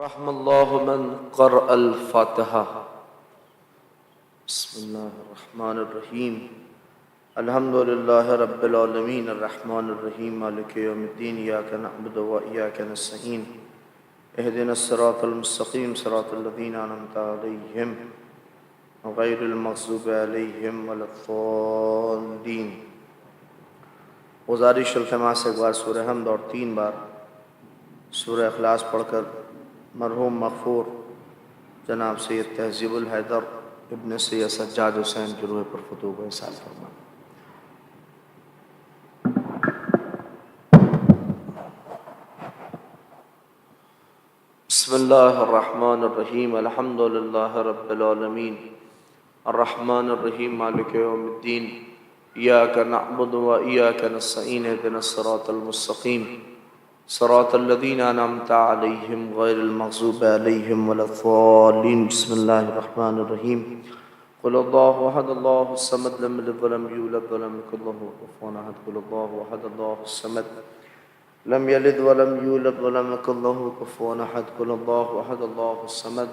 رحم الله من قرأ الفاتحة. بسم الله الرحمن الرحيم. الحمد لله رب العالمين الرحمن الرحيم مالك يوم الدين إياك نعبد وإياك نستعين اهدنا الصراط المستقيم صراط الذين أنعمت عليهم غير المغضوب عليهم ولا الضالين. گزارش التماس سے ایک بار سورہ حمد اور 3 بار سورہ اخلاص پڑھ کر مرحوم مغفور جناب سید تہذیب الحیدر ابن سید سجاد حسین کی روح پر فتوح و احسان فرمائیں. بسم اللہ الرحمن الرحیم. الحمد للہ رب العالمین الرحمن الرحیم مالک یوم الدین ایاک نعبد و ایاک نستعین اهدنا الصراط المستقیم صراط الذین انعمت علیہم غیر المغضوب علیہم ولا الضالین. بسم اللہ الرحمن الرحیم. قل اللہ احد اللہ الصمد لم یلد ولم یولد ولم یکن له کفوا احد. قل اللہ احد اللہ الصمد لم یلد ولم یولد ولم یکن له کفوا احد. قل اللہ احد اللہ الصمد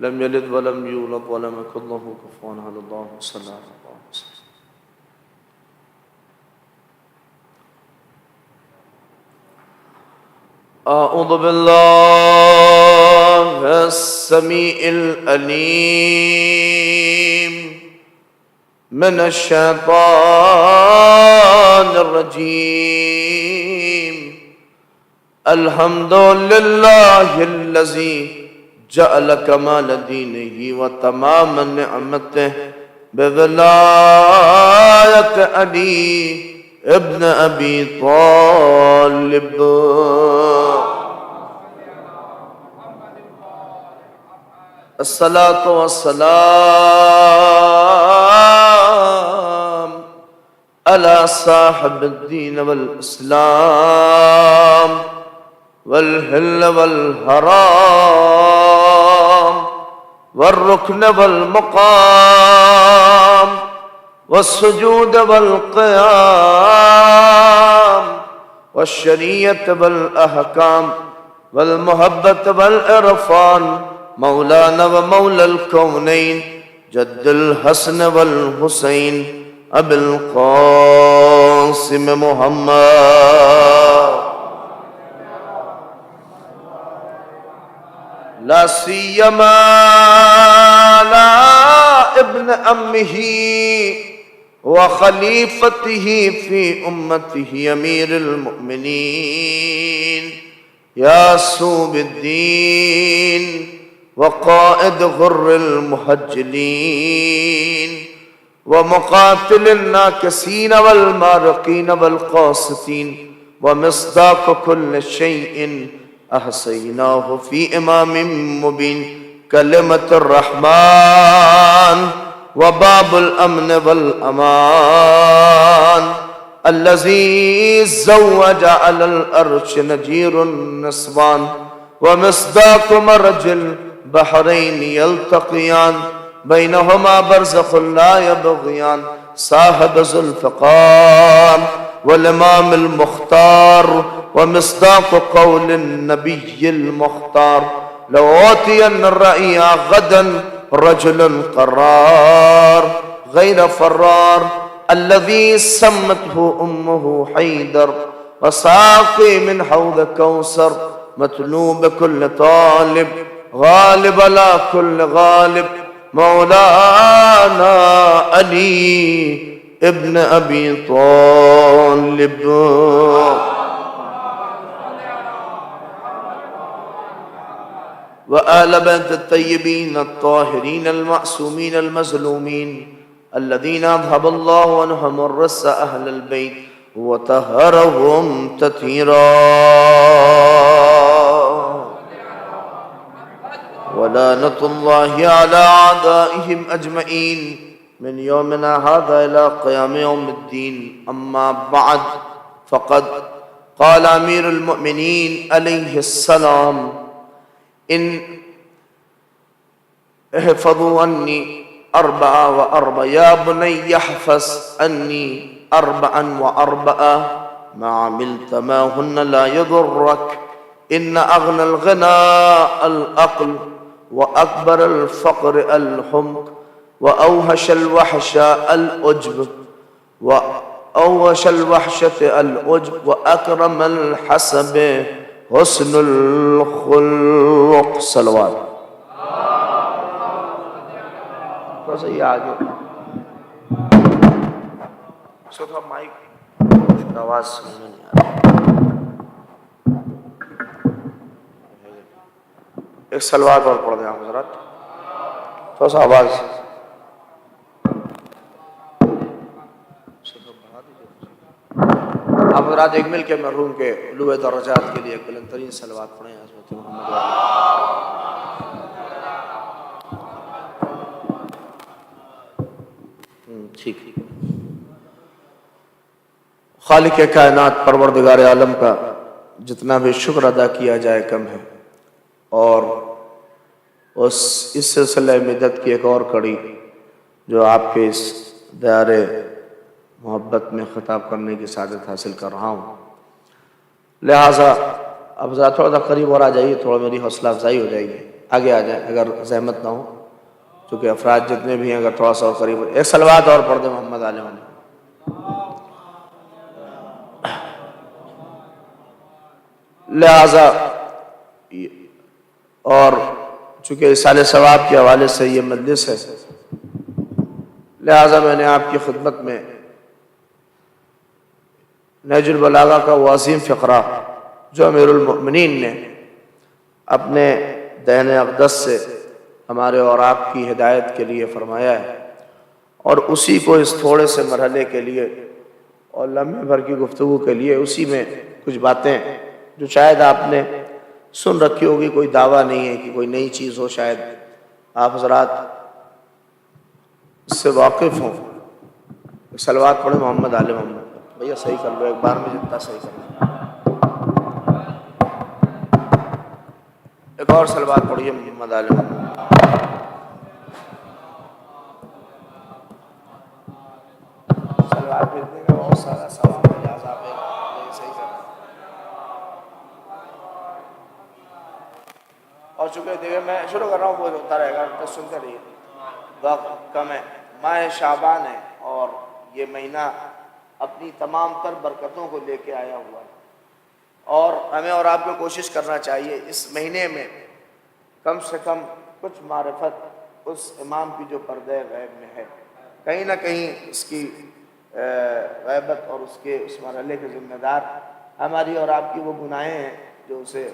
لم یلد ولم یولد ولم یکن له کفوا احد. اللہم صلی اللہ علیہ وسلم. اعوذ باللہ السمیع العلیم من الشیطان الرجیم. الحمد للہ الذی جعل کمال دینہ و تمام نعمتہ بولایت علی ابن ابی طالب. الصلاة والسلام على صاحب الدين والإسلام والهل والحرام والركن والمقام والسجود والقيام والشريعة والأحكام والمحبة والعرفان مولانا ومولى الكونين جد الحسن والحسين أبي القاسم محمد لا سيما لا ابن أمه وخليفته في أمته أمير المؤمنين ياسوب الدين وقائد غر المحجلين ومقاتل الناكسين والمارقين والقاسطين ومصداق كل شيء أحصيناه في إمام مبين. كلمة الرحمن وباب الأمن والأمان الذي زوج على الأرش نجير النسوان ومصداق مرج البحرين يلتقيان بينهما برزخ لا يبغيان. صاحب ذوالفقار والإمام المختار ومصداق قول النبي المختار. لو أوتين الرأي غدا رجل قرار غير فرار الذي سمته أمه حيدر وساقي من حوض كوثر مطلوب كل طالب غالب على كل غالب مولانا علي ابن أبي طالب. وآل بيت الطيبين الطاهرين المعصومين المظلومين الذين أذهب الله عنهم الرس أهل البيت وطهرهم تطهيرا. ولعنة الله على أعدائهم أجمعين من يومنا هذا إلى قيام يوم الدين. أما بعد فقد قال أمير المؤمنين عليه السلام إن احفظوا عني 4 يا بني احفظ عني 4 ما عملت ما هن لا يضرك ان اغنى الغنى العقل واكبر الفقر الحمق واوحش الوحش العجب واوحش الوحشة العجب واكرم الحسب حسن الخلق. صلوات. تو صحیح آگے اس کو تھوڑا مائک آواز سمجھ میں نہیں آ رہا. ایک سلوات اور پڑھ دیں آپ حضرات، تھوڑا سا آواز. آپ حضرات ایک مل کے مرحوم کے علو درجات کے لیے بلند ترین سلوات پڑھیں حضرت محمد علیہ. ٹھیک. خالق کائنات پروردگار عالم کا جتنا بھی شکر ادا کیا جائے کم ہے، اور اس سلسلہ مدت کی ایک اور کڑی جو آپ کے اس دائرے محبت میں خطاب کرنے کی سعادت حاصل کر رہا ہوں، لہٰذا اب ذرا تھوڑا سا قریب اور آ جائیے، تھوڑا میری حوصلہ افزائی ہو جائے گی. آگے آ جائیں اگر زحمت نہ ہو، چونکہ افراد جتنے بھی ہیں اگر تھوڑا سا اور قریب ہو. ایک سلوات اور پڑھ دیں محمد علیہ وسلم. لہٰذا اور چونکہ اصال ثواب کے حوالے سے یہ مجلس ہے، لہٰذا میں نے آپ کی خدمت میں نہج البلاغہ کا وہ عظیم فقرہ جو امیر المؤمنین نے اپنے دہن اقدس سے ہمارے اور آپ کی ہدایت کے لیے فرمایا ہے، اور اسی کو اس تھوڑے سے مرحلے کے لیے اور لمحے بھر کی گفتگو کے لیے اسی میں کچھ باتیں جو شاید آپ نے سن رکھی ہوگی، کوئی دعویٰ نہیں ہے کہ کوئی نئی چیز ہو، شاید آپ حضرات اس سے واقف ہوں. صلوات پڑھیں محمد آل محمد. بھیا صحیح کر لو ایک بار میں، جتنا صحیح کر لو. ایک اور صلوات پڑھیے محمد آل محمد. صلوات بھیجنے کا بہت سارا ثواب ہے، لہٰذا آپ صحیح کر لیں. اور چونکہ دیکھیں میں شروع کر رہا ہوں، وہ ہوتا رہے گا تو سنتے رہیے. وقت کم ہے، ماہ شعبان ہے، اور یہ مہینہ اپنی تمام تر برکتوں کو لے کے آیا ہوا ہے، اور ہمیں اور آپ کو کوشش کرنا چاہیے اس مہینے میں کم سے کم کچھ معرفت اس امام کی جو پردہ غیب میں ہے، کہیں نہ کہیں اس کی غیبت اور اس مرحلے کے ذمہ دار ہماری اور آپ کی وہ گناہیں ہیں جو اسے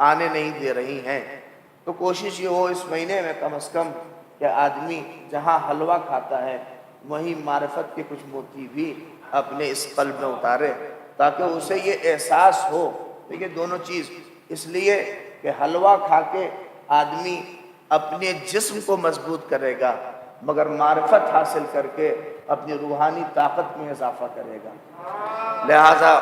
آنے نہیں دے رہی ہیں. تو کوشش یہ ہو اس مہینے میں کم از کم کہ آدمی جہاں حلوہ کھاتا ہے وہیں معرفت کے کچھ موتی بھی اپنے اس قلب میں اتارے، تاکہ اسے یہ احساس ہو. دیکھیے دونوں چیز، اس لیے کہ حلوہ کھا کے آدمی اپنے جسم کو مضبوط کرے گا، مگر معرفت حاصل کر کے اپنی روحانی طاقت میں اضافہ کرے گا. لہذا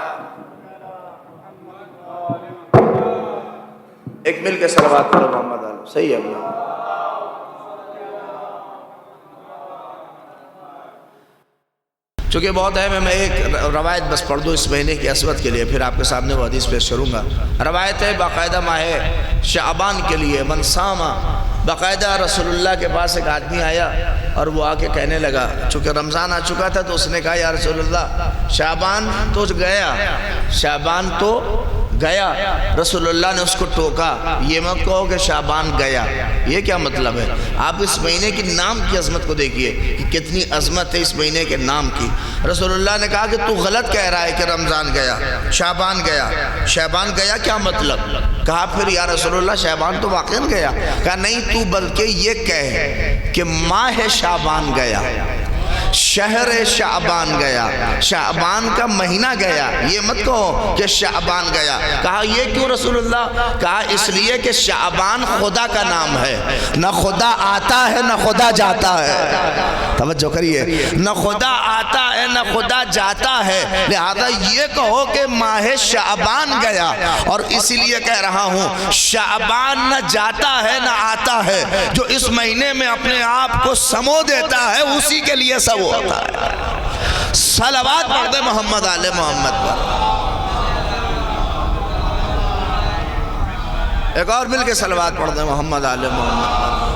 ایک مل کے صلوات پڑھو محمد علیہ. صحیح ہے بھائی. چونکہ بہت اہم ہے، میں ایک روایت بس پڑھ دوں اس مہینے کی عصمت کے لیے، پھر آپ کے سامنے وہ حدیث پیش کروں گا. روایت ہے باقاعدہ ماہ شعبان کے لیے من صاما، باقاعدہ رسول اللہ کے پاس ایک آدمی آیا اور وہ آ کے کہنے لگا، چونکہ رمضان آ چکا تھا تو اس نے کہا یا رسول اللہ شعبان تو گیا، شعبان تو گیا. رسول اللہ نے اس کو ٹوکا، یہ مت کہو کہ شعبان گیا. یہ کیا مطلب ہے؟ آپ اس مہینے کی نام کی عظمت کو دیکھیے کہ کتنی عظمت ہے اس مہینے کے نام کی. رسول اللہ نے کہا کہ تو غلط کہہ رہا ہے کہ رمضان گیا، شعبان گیا. شعبان گیا کیا مطلب؟ کہا پھر یا رسول اللہ شعبان تو واقعاً گیا. کہا نہیں، تو بلکہ یہ کہہ کہ ماہ شعبان گیا، شہر شعبان گیا، شعبان کا مہینہ گیا. یہ مت کہو کہ شعبان گیا. کہا یہ کیوں رسول اللہ؟ کہا اس لیے کہ شعبان خدا کا نام ہے، نہ خدا آتا ہے نہ خدا جاتا ہے. توجہ کریے، نہ خدا آتا ہے نہ خدا جاتا ہے. لہذا یہ کہو کہ ماہ شعبان گیا، اور اسی لیے کہہ رہا ہوں شعبان نہ جاتا ہے نہ آتا ہے. جو اس مہینے میں اپنے آپ کو سمو دیتا ہے اسی کے لیے سب ہوتا ہے. صلوات پڑھ دے محمد آل محمد پر. ایک اور مل کے صلوات پڑھ دیں محمد آل محمد۔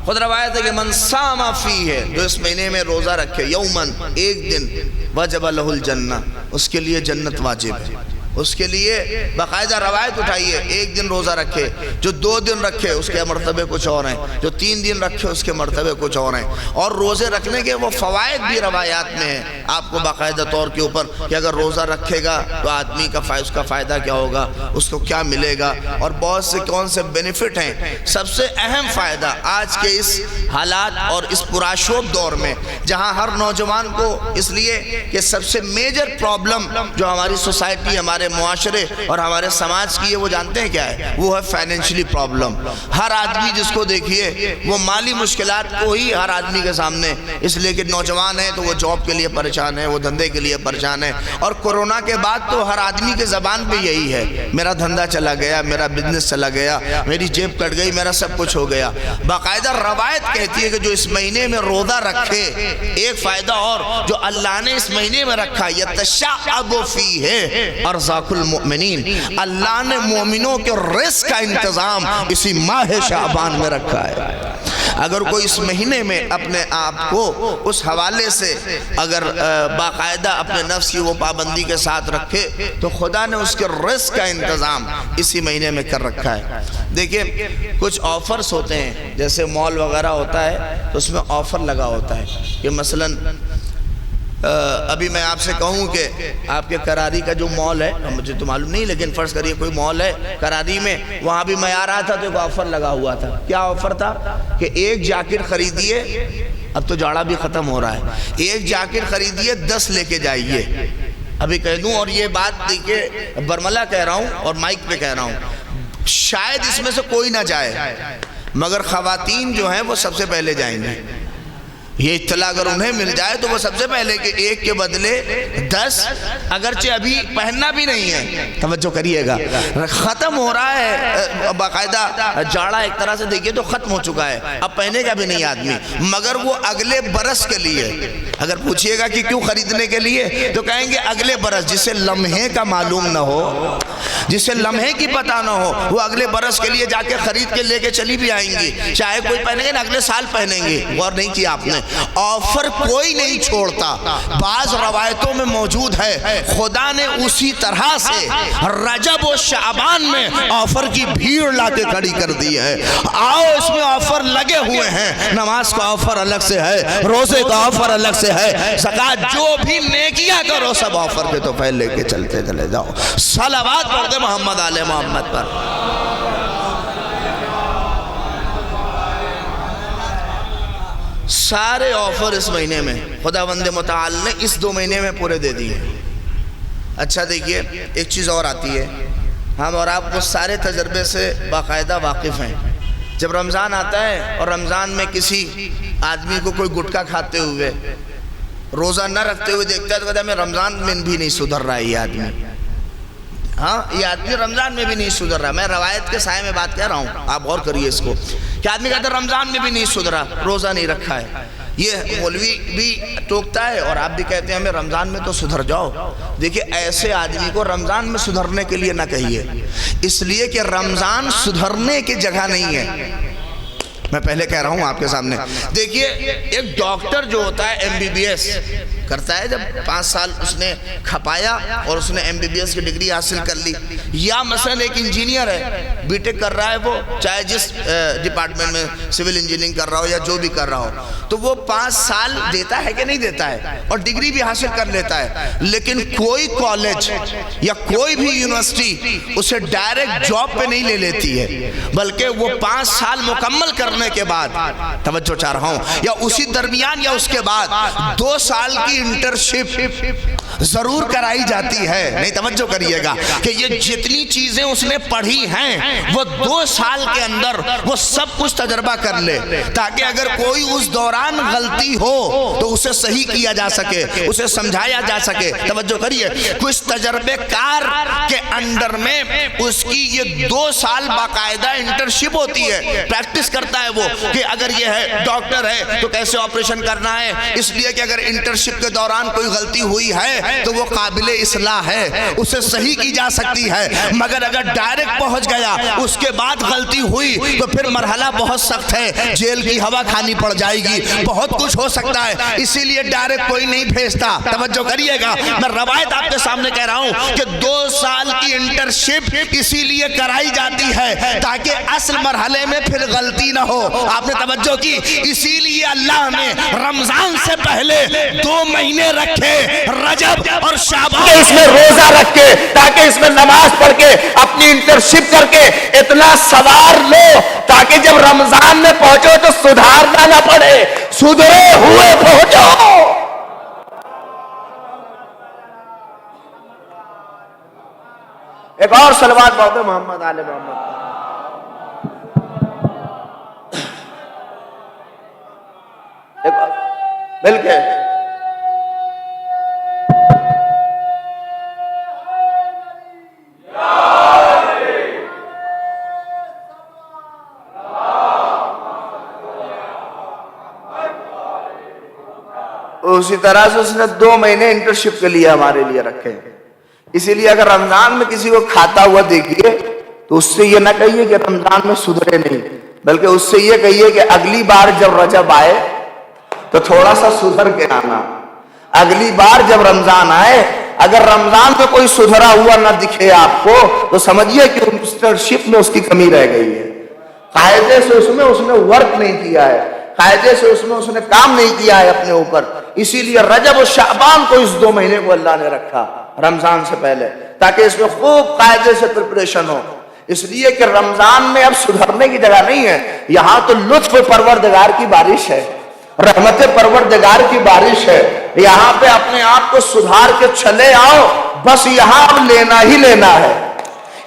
خود روایت ہے کہ من صام فیہ، جو اس مہینے میں روزہ رکھے، یومن، ایک دن، وجب لہ الجنہ، اس کے لیے جنت واجب ہے۔ اس کے لیے باقاعدہ روایت اٹھائیے، ایک دن روزہ رکھے، جو 2 دن رکھے اس کے مرتبے کچھ اور ہیں، جو 3 دن رکھے اس کے مرتبے کچھ اور ہیں۔ اور روزے رکھنے کے وہ فوائد بھی روایات میں ہیں، آپ کو باقاعدہ طور کے اوپر کہ اگر روزہ رکھے گا تو آدمی کا اس کا فائدہ کیا ہوگا، اس کو کیا ملے گا، اور بہت سے کون سے بینیفٹ ہیں۔ سب سے اہم فائدہ آج کے اس حالات اور اس پرآشوب دور میں، جہاں ہر نوجوان کو، اس لیے کہ سب سے میجر پرابلم جو ہماری سوسائٹی، ہمارے معاشرے اور ہمارے سماج کی ہے، وہ جانتے ہیں کیا ہے؟ وہ ہے فائنینشلی پرابلم۔ ہر آدمی جس کو دیکھیے وہ مالی مشکلات کو ہی ہر آدمی کے سامنے، اس لیے کہ نوجوان ہے تو وہ جاب کے لیے پریشان ہے، وہ دھندے کے لیے پریشان ہے، اور کورونا کے بعد تو ہر آدمی کے زبان پہ یہی ہے، میرا دھندا چلا گیا، میرا بزنس چلا گیا، میری جیب کٹ گئی، میرا سب کچھ ہو گیا۔ باقاعدہ روایت کہتی ہے کہ جو اس مہینے میں روزہ رکھے، ایک فائدہ اور جو اللہ نے اس مہینے میں رکھا، یتشعب فیہ ارزاق المؤمنین، اللہ نے مومنوں کے رزق کا انتظام اسی ماہ شعبان میں رکھا ہے۔ اگر کوئی اس مہینے میں اپنے آپ کو اس حوالے سے اگر باقاعدہ اپنے نفس کی وہ پابندی کے ساتھ رکھے تو خدا نے اس کے رزق کا انتظام اسی مہینے میں کر رکھا ہے۔ دیکھیں کچھ آفرز ہوتے ہیں، جیسے مال وغیرہ ہوتا ہے تو اس میں آفر لگا ہوتا ہے کہ مثلاً ابھی میں آپ سے کہوں کہ آپ کے کراری کا جو مال ہے، مجھے تو معلوم نہیں لیکن فرض کریے کوئی مال ہے کراری میں، وہاں بھی میں آ رہا تھا تو ایک آفر لگا ہوا تھا۔ کیا آفر تھا؟ کہ ایک جاکٹ خریدیے، اب تو جاڑا بھی ختم ہو رہا ہے، ایک جاکٹ خریدیے 10 لے کے جائیے۔ ابھی کہہ دوں، اور یہ بات دیکھیے برملا کہہ رہا ہوں اور مائک پہ کہہ رہا ہوں، شاید اس میں سے کوئی نہ جائے، مگر خواتین جو ہیں وہ سب سے پہلے جائیں گے۔ یہ اطلاع اگر انہیں مل جائے تو وہ سب سے پہلے کہ ایک کے بدلے 10، اگرچہ ابھی پہننا بھی نہیں ہے، توجہ کریے گا، ختم ہو رہا ہے باقاعدہ جاڑا ایک طرح سے دیکھیے تو ختم ہو چکا ہے، اب پہنے گا بھی نہیں آدمی، مگر وہ اگلے برس کے لیے۔ اگر پوچھئے گا کہ کیوں خریدنے کے لیے تو کہیں گے اگلے برس، جسے لمحے کا معلوم نہ ہو، جسے لمحے کی پتہ نہ ہو، وہ اگلے برس کے لیے جا کے خرید کے لے کے چلی بھی آئیں گی، چاہے کوئی پہنے گے نا اگلے سال پہنیں گے۔ غور نہیں کیا آپ نے؟ آفر کوئی نہیں چھوڑتا، بعض روایتوں میں موجود ہے خدا نے اسی طرح سے رجب و شعبان میں آفر کی بھیڑ لا کے کھڑی کر دی ہے۔ آؤ اس میں آفر لگے ہوئے ہیں، نماز کا آفر الگ سے ہے، روزے کا آفر الگ سے ہے، زکوٰۃ جو بھی نیکیاں کرو سب آفر کے تو پہلے کے چلتے چلے جاؤ۔ صلوات پڑھ دے محمد آل محمد پر۔ سارے آفر اس مہینے میں خداوند متعال نے اس 2 مہینے میں پورے دے دیے۔ اچھا دیکھیے ایک چیز اور آتی ہے، ہم اور آپ کو سارے تجربے سے باقاعدہ واقف ہیں۔ جب رمضان آتا ہے اور رمضان میں کسی آدمی کو کوئی گٹکا کھاتے ہوئے، روزہ نہ رکھتے ہوئے دیکھتا ہے تو کہتا ہے میں رمضان میں بھی نہیں سدھر رہا ہے یہ آدمی، ہاں یہ آدمی رمضان میں بھی نہیں سدھر رہا۔ میں روایت کے سائے میں بات کہہ رہا ہوں، آپ غور کریے اس کو، کہ آدمی کہتا ہے رمضان میں بھی نہیں سدھرا، روزہ نہیں رکھا ہے۔ یہ مولوی بھی ٹوکتا ہے اور آپ بھی کہتے ہیں ہمیں رمضان میں تو سدھر جاؤ۔ دیکھیں ایسے آدمی کو رمضان میں سدھرنے کے لیے نہ کہیے، اس لیے کہ رمضان سدھرنے کی جگہ نہیں ہے۔ میں پہلے کہہ رہا ہوں آپ کے سامنے، دیکھیے ایک ڈاکٹر جو ہوتا ہے MBBS کرتا ہے، جب 5 سال اس نے کھپایا اور اس نے MBBS کی ڈگری حاصل کر لی، یا مثلا ایک انجینئر ہے بی ٹیک کر رہا ہے، وہ چاہے جس ڈپارٹمنٹ میں سول انجینئرنگ کر رہا ہو یا جو بھی کر رہا ہو، تو وہ 5 سال دیتا ہے کہ نہیں دیتا ہے اور ڈگری بھی حاصل کر لیتا ہے، لیکن کوئی کالج یا کوئی بھی یونیورسٹی اسے ڈائریکٹ جاب پہ نہیں لے لیتی ہے، بلکہ وہ 5 سال مکمل کرنے کے بعد، توجہ چاہ رہا ہوں، یا اسی درمیان یا اس کے بعد 2 سال کی انٹرنشپ ضرور کرائی جاتی ہے۔ نہیں توجہ کریے گا کہ یہ جتنی چیزیں اس نے پڑھی ہیں وہ 2 سال کے اندر وہ سب کچھ تجربہ کر لے، تاکہ اگر کوئی اس دوران غلطی ہو تو اسے صحیح کیا جا سکے، اسے سمجھایا جا سکے۔ توجہ کریے، کچھ تجربے کار کے انڈر میں اس کی یہ 2 سال باقاعدہ انٹرنشپ ہوتی ہے، پریکٹس کرتا ہے وہ کہ اگر یہ ہے ڈاکٹر ہے تو کیسے آپریشن کرنا ہے، اس لیے کہ اگر انٹرنشپ کے دوران کوئی غلطی ہوئی ہے ہے تو وہ قابل اصلاح ہے، اسے صحیح کی جا سکتی ہے، مگر اگر ڈائریکٹ پہنچ گیا اس کے بعد غلطی ہوئی تو پھر مرحلہ بہت سخت ہے، جیل کی ہوا کھانی پڑ جائے گی، بہت کچھ ہو سکتا ہے، اسی لیے ڈائریکٹ کوئی نہیں بھیجتا۔ توجہ کریے گا، میں روایت آپ کے سامنے کہہ رہا ہوں کہ 2 سال کی انٹرشپ اسی لیے کرائی جاتی ہے تاکہ اصل مرحلے میں پھر غلطی نہ ہو۔ آپ نے توجہ کی، اسی لیے اللہ نے رمضان سے پہلے 2 مہینے رکھے، رجب اور شعبان، اس میں روزہ رکھ کے تاکہ اس میں نماز پڑھ کے اپنی انٹرشپ کر کے اتنا سوار لو تاکہ جب رمضان میں پہنچو تو سدھارنا نہ پڑے، سدھرے ہوئے پہنچو۔ ایک اور صلوات پڑھتے محمد آل محمد۔ مل کے اسی طرح سے اس نے 2 مہینے انٹرشپ کے لیے ہمارے لیے رکھے ہیں۔ اسی لیے اگر رمضان میں کسی کو کھاتا ہوا دیکھیے تو اس سے یہ نہ کہیے کہ رمضان میں سدھرے نہیں، بلکہ اس سے یہ کہیے کہ اگلی بار جب رجب آئے تو تھوڑا سا سدھر کے آنا، اگلی بار جب رمضان آئے اگر رمضان میں کوئی سدھرا ہوا نہ دکھے آپ کو تو سمجھیے کہ انٹرشپ میں اس کی کمی رہ گئی ہے، قاعدے سے اس نے ورک نہیں کیا ہے، قاعدے سے اس نے کام نہیں کیا ہے اپنے اوپر۔ اسی لیے رجب و شعبان کو اس 2 مہینے کو اللہ نے رکھا رمضان سے پہلے تاکہ اس میں خوب قاعدے سے پریپریشن ہو، اس لیے کہ رمضان میں اب سدھرنے کی جگہ نہیں ہے، یہاں تو لطف پروردگار کی بارش ہے، رحمت پروردگار کی بارش ہے، یہاں پہ اپنے آپ کو سدھار کے چلے آؤ، بس یہاں اب لینا ہی لینا ہے،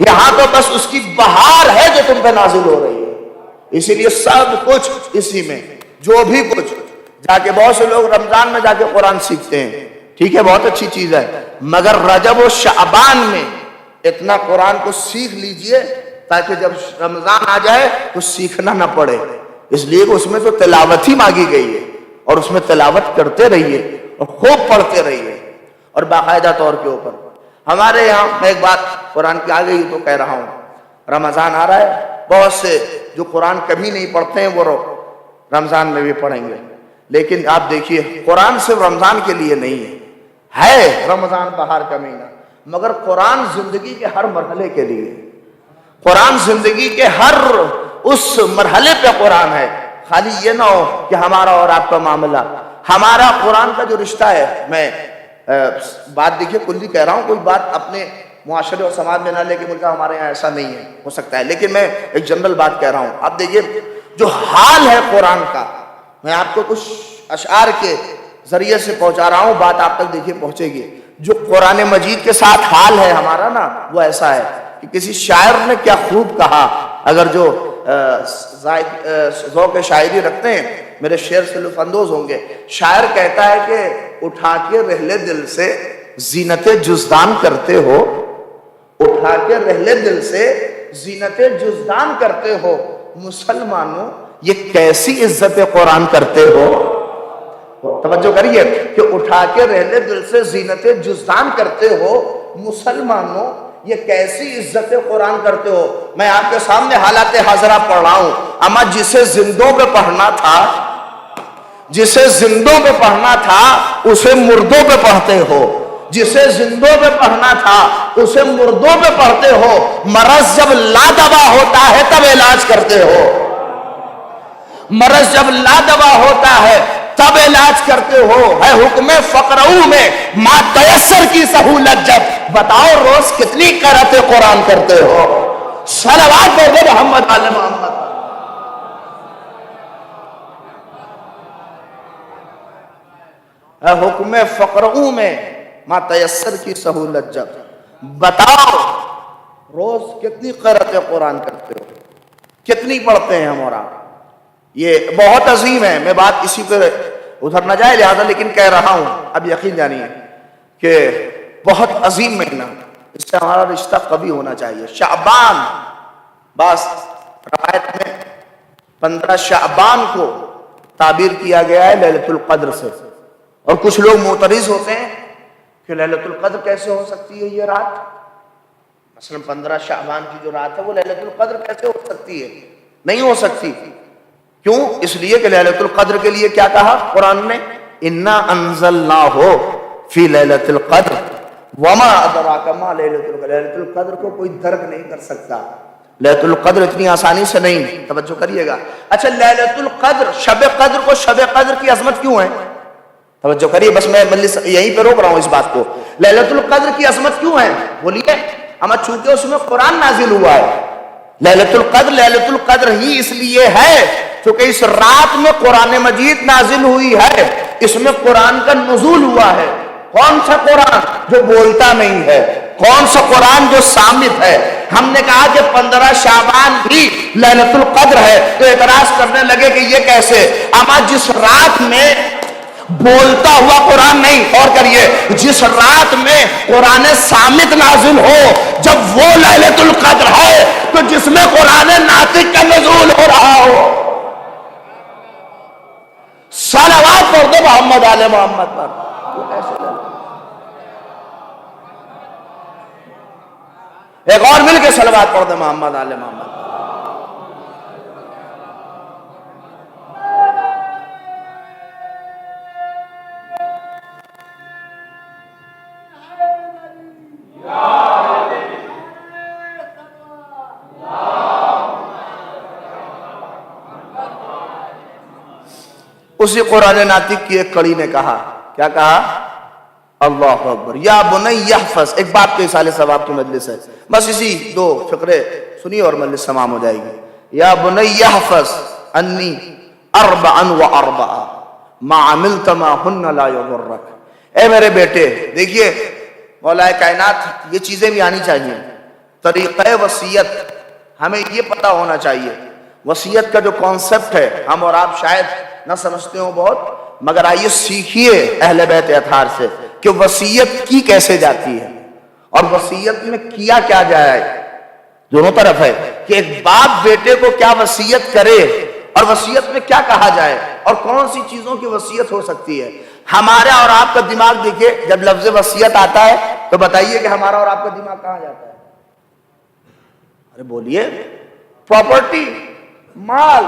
یہاں تو بس اس کی بہار ہے جو تم پہ نازل ہو رہی ہے۔ اسی لیے سب کچھ اسی میں، جو بھی کچھ جا کے بہت سے لوگ رمضان میں جا کے قرآن سیکھتے ہیں، ٹھیک ہے، بہت اچھی چیز ہے، مگر رجب و شعبان میں اتنا قرآن کو سیکھ لیجئے تاکہ جب رمضان آ جائے تو سیکھنا نہ پڑے، اس لیے کہ اس میں تو تلاوت ہی مانگی گئی ہے، اور اس میں تلاوت کرتے رہیے اور خوب پڑھتے رہیے اور باقاعدہ طور کے اوپر۔ ہمارے یہاں میں ایک بات قرآن کی آ گئی تو کہہ رہا ہوں، رمضان آ رہا ہے، بہت سے جو قرآن کبھی نہیں پڑھتے ہیں وہ رمضان میں بھی پڑھیں گے، لیکن آپ دیکھیے قرآن صرف رمضان کے لیے نہیں ہے رمضان بہار کا مہینہ، مگر قرآن زندگی کے ہر مرحلے کے لیے، قرآن زندگی کے ہر اس مرحلے پہ قرآن ہے۔ خالی یہ نہ ہو کہ ہمارا اور آپ کا معاملہ، ہمارا قرآن کا جو رشتہ ہے، میں بات دیکھیے کلی کہہ رہا ہوں، کوئی بات اپنے معاشرے اور سماج میں نہ لے کے ملکہ ہمارے یہاں ایسا نہیں ہے، ہو سکتا ہے، لیکن میں ایک جنرل بات کہہ رہا ہوں۔ آپ دیکھیے جو حال ہے قرآن کا، میں آپ کو کچھ اشعار کے ذریعے سے پہنچا رہا ہوں، بات آپ تک دیکھیے پہنچے گی۔ جو قرآن مجید کے ساتھ حال ہے ہمارا نا، وہ ایسا ہے کہ کسی شاعر نے کیا خوب کہا، اگر جو ذوق شاعری رکھتے ہیں میرے شعر سے لطف اندوز ہوں گے، شاعر کہتا ہے کہ اٹھا کے رحلے دل سے زینت جزدان کرتے ہو، اٹھا کے رحلے دل سے زینت جزدان کرتے ہو، مسلمانوں یہ کیسی عزت قرآن کرتے ہو۔ توجہ کریے کہ اٹھا کے رحلے دل سے زینت جزدان کرتے ہو، مسلمانوں یہ کیسی عزت قرآن کرتے ہو۔ میں آپ کے سامنے حالات حاضرہ پڑھ رہا ہوں، اما جسے زندوں پہ پڑھنا تھا، جسے زندوں پہ پڑھنا تھا اسے مردوں پہ پڑھتے ہو، جسے زندوں پہ پڑھنا تھا اسے مردوں پہ پڑھتے ہو، مرض جب لا دوا ہوتا ہے تب علاج کرتے ہو، مرض جب لا دوا ہوتا ہے تب علاج کرتے ہو، ہے حکم فقرعو میں ما تیسر کی سہولت، جب بتاؤ روز کتنی قرأت قرآن کرتے ہو۔ صلوات پڑھ دے محمد آل محمد۔ ہے حکم فقرعو میں ما تیسر کی سہولت، جب بتاؤ روز کتنی قرأت قرآن کرتے ہو، کتنی پڑھتے ہیں ہم اور آپ۔ یہ بہت عظیم ہے، میں بات اسی پہ ادھر نہ جائے لہذا لیکن کہہ رہا ہوں، اب یقین جانیے کہ بہت عظیم مہینہ، اس سے ہمارا رشتہ کبھی ہونا چاہیے۔ شعبان، بس روایت میں 15 شعبان کو تعبیر کیا گیا ہے لیلۃ القدر سے، اور کچھ لوگ معترض ہوتے ہیں کہ لیلۃ القدر کیسے ہو سکتی ہے یہ رات؟ مثلا 15 شعبان کی جو رات ہے وہ لیلۃ القدر کیسے ہو سکتی ہے؟ نہیں ہو سکتی. کیوں؟ اس لیے کہ لیلۃ القدر کے لیے کیا کہا قرآن نے؟ انا انزلناہ فی لیلۃ القدر وما ادراک ما لیلۃ القدر. لیلۃ القدر کو کوئی درک نہیں کر سکتا. لیلۃ القدر اتنی آسانی سے نہیں. توجہ کریے گا. اچھا لیلۃ القدر شب قدر کو شب قدر کی عظمت کیوں ہے؟ توجہ کریے، بس میں یہیں پہ روک رہا ہوں اس بات کو. لیلۃ القدر کی عظمت کیوں ہے بولیے؟ اما چونکہ اس میں قرآن نازل ہوا ہے. لیلۃ القدر ہی اس لیے ہے چونکہ اس رات میں قرآن مجید نازل ہوئی ہے. اس میں قرآن کا نزول ہوا ہے. کون سا قرآن؟ جو بولتا نہیں ہے. کون سا قرآن؟ جو صامت ہے. ہم نے کہا کہ 15 شعبان بھی لیلۃ القدر ہے تو اعتراض کرنے لگے کہ یہ کیسے؟ اما جس رات میں بولتا ہوا قرآن نہیں، اور کریے، جس رات میں قرآن صامت نازل ہو جب وہ لیلۃ القدر ہے تو جس میں قرآن ناطق کا نزول ہو رہا ہو. صلوات پڑھ دو محمد آل محمد پر. ایک اور مل کے صلوات پڑھ دو محمد آل محمد پر. اسی قرآن ناطق کی ایک کڑی نے کہا، کیا کہا؟ اللہ اکبر. یا بنی احفظ. ایک باپ کے اصالے ثواب کی مجلس ہے، بس اسی 2 فقرے سنیے اور مجلس تمام ہو جائے گی. یا بنی احفظ انی 4 و 4 ما عملت ما ہن لا یضرک. اے میرے بیٹے، دیکھیے مولا کائنات یہ چیزیں بھی آنی چاہیے. طریقہ وصیت ہمیں یہ پتا ہونا چاہیے. وصیت کا جو کانسیپٹ ہے ہم اور آپ شاید نہ سمجھتے ہوں بہت، مگر آئیے سیکھیے اہل بیت اطہار سے کہ وصیت کی کیسے جاتی ہے اور وصیت میں کیا کیا جائے. دونوں طرف ہے کہ ایک باپ بیٹے کو کیا وصیت کرے اور وصیت میں کیا کہا جائے اور کون سی چیزوں کی وصیت ہو سکتی ہے. ہمارا اور آپ کا دماغ دیکھیے جب لفظ وصیت آتا ہے تو بتائیے کہ ہمارا اور آپ کا دماغ کہاں جاتا ہے؟ ارے بولیے. پراپرٹی، مال،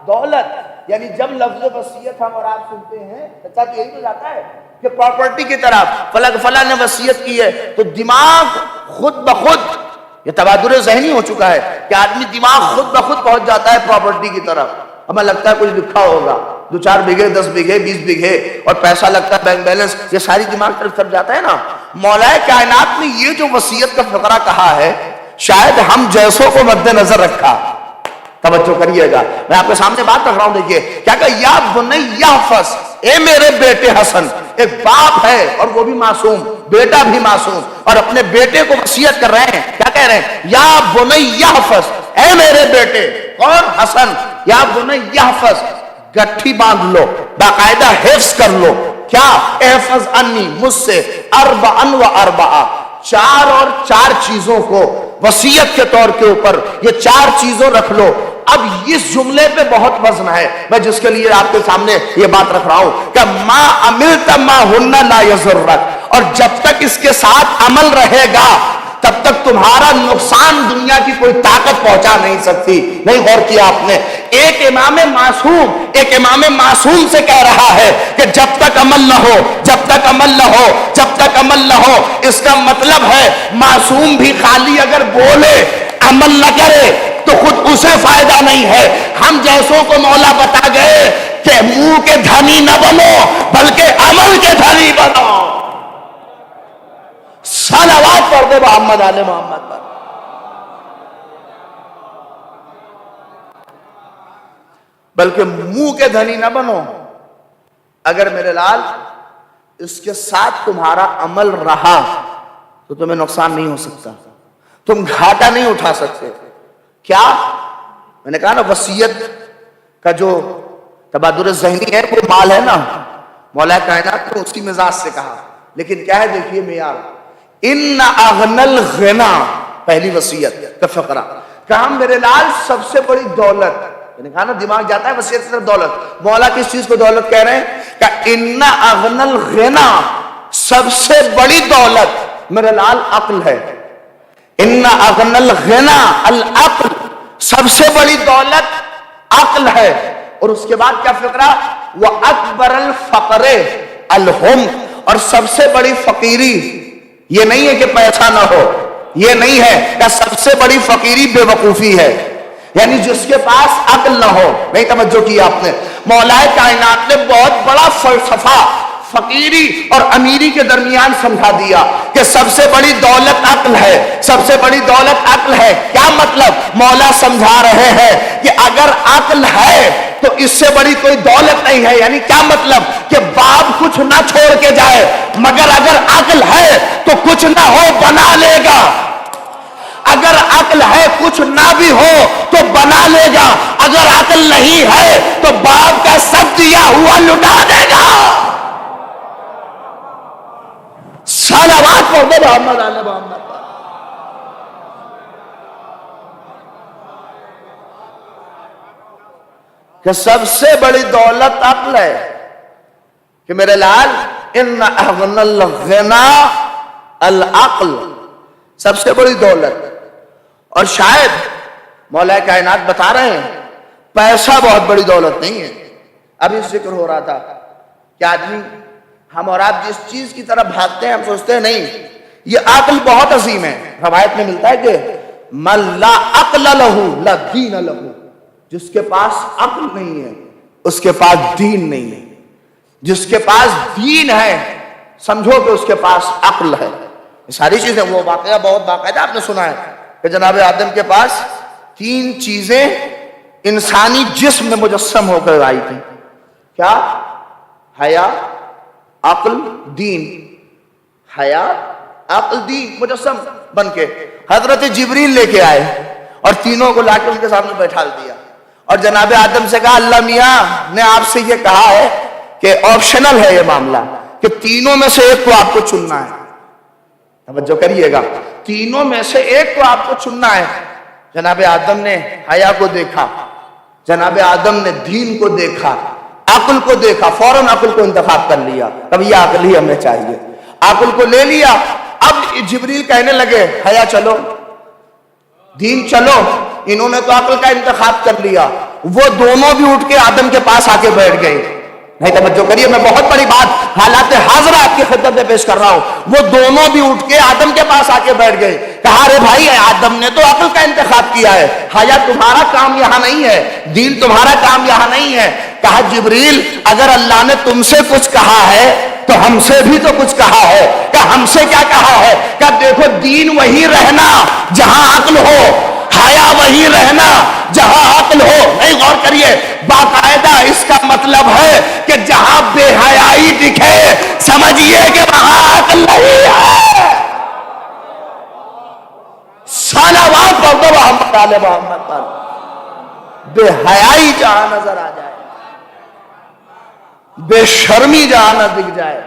دولت. یعنی جب لفظ وصیت ہم اور آپ سنتے ہیں سچا تو یہی تو جاتا ہے کہ پراپرٹی کی طرف فلاں نے وصیت کی ہے تو دماغ خود بخود یہ تبادر ذہنی ہو چکا ہے کہ آدمی دماغ خود بخود پہنچ جاتا ہے پراپرٹی کی طرف. ہمیں لگتا ہے کچھ لکھا ہوگا 2-4 بیگھے 10 بیگھے 20 بیگھے اور پیسہ لگتا ہے بینک بیلنس، یہ ساری دماغ طرف جاتا ہے نا. مولا کائنات نے یہ جو وصیت کا فقرہ کہا ہے شاید ہم جیسوں کو مد نظر رکھا. توجہ کریے گا، میں آپ کے سامنے بات رکھ رہا ہوں. دیکھیے کیا کہ یا بنی احفظ، اے میرے بیٹے حسن. ایک باپ ہے اور وہ بھی معصوم، بیٹا بھی معصوم، اور اپنے بیٹے کو وصیت کر رہے ہیں. کیا کہہ رہے ہیں؟ یا بنی احفظ، اے میرے بیٹے. کون؟ حسن. یا بنی احفظ، گٹھی باندھ لو، باقاعدہ حفظ کر لو. کیا؟ احفظ انی، مجھ سے 4 و 4 4 اور 4 چیزوں کو وصیت کے طور کے اوپر یہ 4 چیزوں رکھ لو. اب اس جملے پہ بہت وزن ہے، میں جس کے لیے آپ کے سامنے یہ بات رکھ رہا ہوں کہ ما عملت ما ہن لا یضرک. اور جب تک اس کے ساتھ عمل رہے گا تب تک تمہارا نقصان دنیا کی کوئی طاقت پہنچا نہیں سکتی. نہیں غور کیا آپ نے؟ ایک امام معصوم سے کہہ رہا ہے کہ جب تک عمل نہ ہو، جب تک عمل نہ ہو، جب تک عمل نہ ہو. اس کا مطلب ہے معصوم بھی خالی اگر بولے عمل نہ کرے تو خود اسے فائدہ نہیں ہے. ہم جیسوں کو مولا بتا گئے کہ منہ کے دھنی نہ بنو بلکہ عمل کے دھنی بنو. صلوات پڑھ دے محمد آل محمد پر. بلکہ منہ کے دھنی نہ بنو. اگر میرے لال اس کے ساتھ تمہارا عمل رہا تو تمہیں نقصان نہیں ہو سکتا، تم گھاٹا نہیں اٹھا سکتے. کیا؟ میں نے کہا نا وصیت کا جو تبادر ذہنی ہے وہ مال ہے نا. مولا کائنات نے اسی مزاج سے کہا، لیکن کیا ہے دیکھیے معیار. ان اغنى الغنى، پہلی وصیت کا فقرہ. کہا میرے لال سب سے بڑی دولت، میں نے کہا نا دماغ جاتا ہے وصیت سے طرف دولت. مولا کس چیز کو دولت کہہ رہے ہیں؟ کہ ان اغنى الغنى، سب سے بڑی دولت میرے لال عقل ہے. ان اغنى الغنى العقل، سب سے بڑی دولت عقل ہے. اور اس کے بعد کیا فقرہ؟ وَأَكْبَرَ الْفَقْرِ الْحُمْ، اور سب سے بڑی فقیری یہ نہیں ہے کہ پیسہ نہ ہو، یہ نہیں ہے کہ سب سے بڑی فقیری بے وقوفی ہے، یعنی جس کے پاس عقل نہ ہو. نہیں توجہ کی آپ نے؟ مولا کائنات نے بہت بڑا فلسفہ فقیری اور امیری کے درمیان سمجھا دیا کہ سب سے بڑی دولت عقل ہے، سب سے بڑی دولت عقل ہے. کیا مطلب؟ مولا سمجھا رہے ہیں کہ اگر عقل ہے تو اس سے بڑی کوئی دولت نہیں ہے. یعنی کیا مطلب؟ کہ باپ کچھ نہ چھوڑ کے جائے، مگر اگر عقل ہے تو کچھ نہ ہو بنا لے گا. اگر عقل ہے کچھ نہ بھی ہو تو بنا لے گا. اگر عقل نہیں ہے تو باپ کا سب دیا ہوا لٹا دے گا. صلوات پڑھ دو محمد علی محمد. کہ سب سے بڑی دولت عقل ہے. کہ میرے لال ان اغنى الغنى العقل، سب سے بڑی دولت. اور شاید مولا کائنات بتا رہے ہیں پیسہ بہت بڑی دولت نہیں ہے. ابھی ذکر ہو رہا تھا کہ آدمی، ہم اور آپ جس چیز کی طرف بھاگتے ہیں ہم سوچتے ہیں نہیں یہ عقل بہت عظیم ہے. روایت میں ملتا ہے کہ من لا عقل لہ لا دین لہ، جس کے پاس عقل نہیں ہے اس کے پاس دین نہیں ہے. جس کے پاس دین ہے سمجھو کہ اس کے پاس عقل ہے. یہ ساری چیزیں، وہ واقعہ بہت باقاعدہ آپ نے سنا ہے کہ جناب آدم کے پاس 3 چیزیں انسانی جسم میں مجسم ہو کر آئی تھی. کیا؟ حیا، عقل، دین. حیا، عقل، دین مجسم بن کے حضرت جبریل لے کے آئے اور تینوں کو لا کے ان کے سامنے بیٹھا دیا اور جناب آدم سے کہا اللہ میاں نے آپ سے یہ کہا ہے کہ آپشنل ہے یہ معاملہ کہ تینوں میں سے ایک کو آپ کو چننا ہے. توجہ کریے گا، تینوں میں سے ایک کو آپ کو چننا ہے. جناب آدم نے حیا کو دیکھا، جناب آدم نے دین کو دیکھا، عقل کو دیکھا، فوراً عقل کو انتخاب کر لیا. اب یہ عقل ہی ہمیں چاہیے. عقل کو لے لیا. اب جبریل کہنے لگے حیا چلو، دین چلو. انہوں نے تو عقل کا انتخاب کر لیا. وہ دونوں بھی اٹھ کے آدم کے پاس آ کے بیٹھ گئے. نہیں توجہ کریے، میں بہت بڑی بات حالات حاضرہ آپ کی خدمت میں پیش کر رہا ہوں. وہ دونوں بھی اٹھ کے آدم کے پاس آ کے بیٹھ گئے. کہا ارے بھائی آدم نے تو عقل کا انتخاب کیا ہے، حیا تمہارا کام یہاں نہیں ہے، دین تمہارا کام یہاں نہیں ہے. کہا جبریل اگر اللہ نے تم سے کچھ کہا ہے تو ہم سے بھی تو کچھ کہا ہے. کہ ہم سے کیا کہا ہے؟ کہ دیکھو دین وہی رہنا جہاں عقل ہو، حیا وہی رہنا جہاں عقل ہو. نہیں غور کریے، باقاعدہ اس کا مطلب ہے کہ جہاں بے حیائی دکھے سمجھیے کہ وہاں عقل نہیں ہے. صلوات پڑھ دو محمد علی محمد پر. بے حیائی جہاں نظر آ جائے، بے شرمی جہاں نہ دکھ جائے،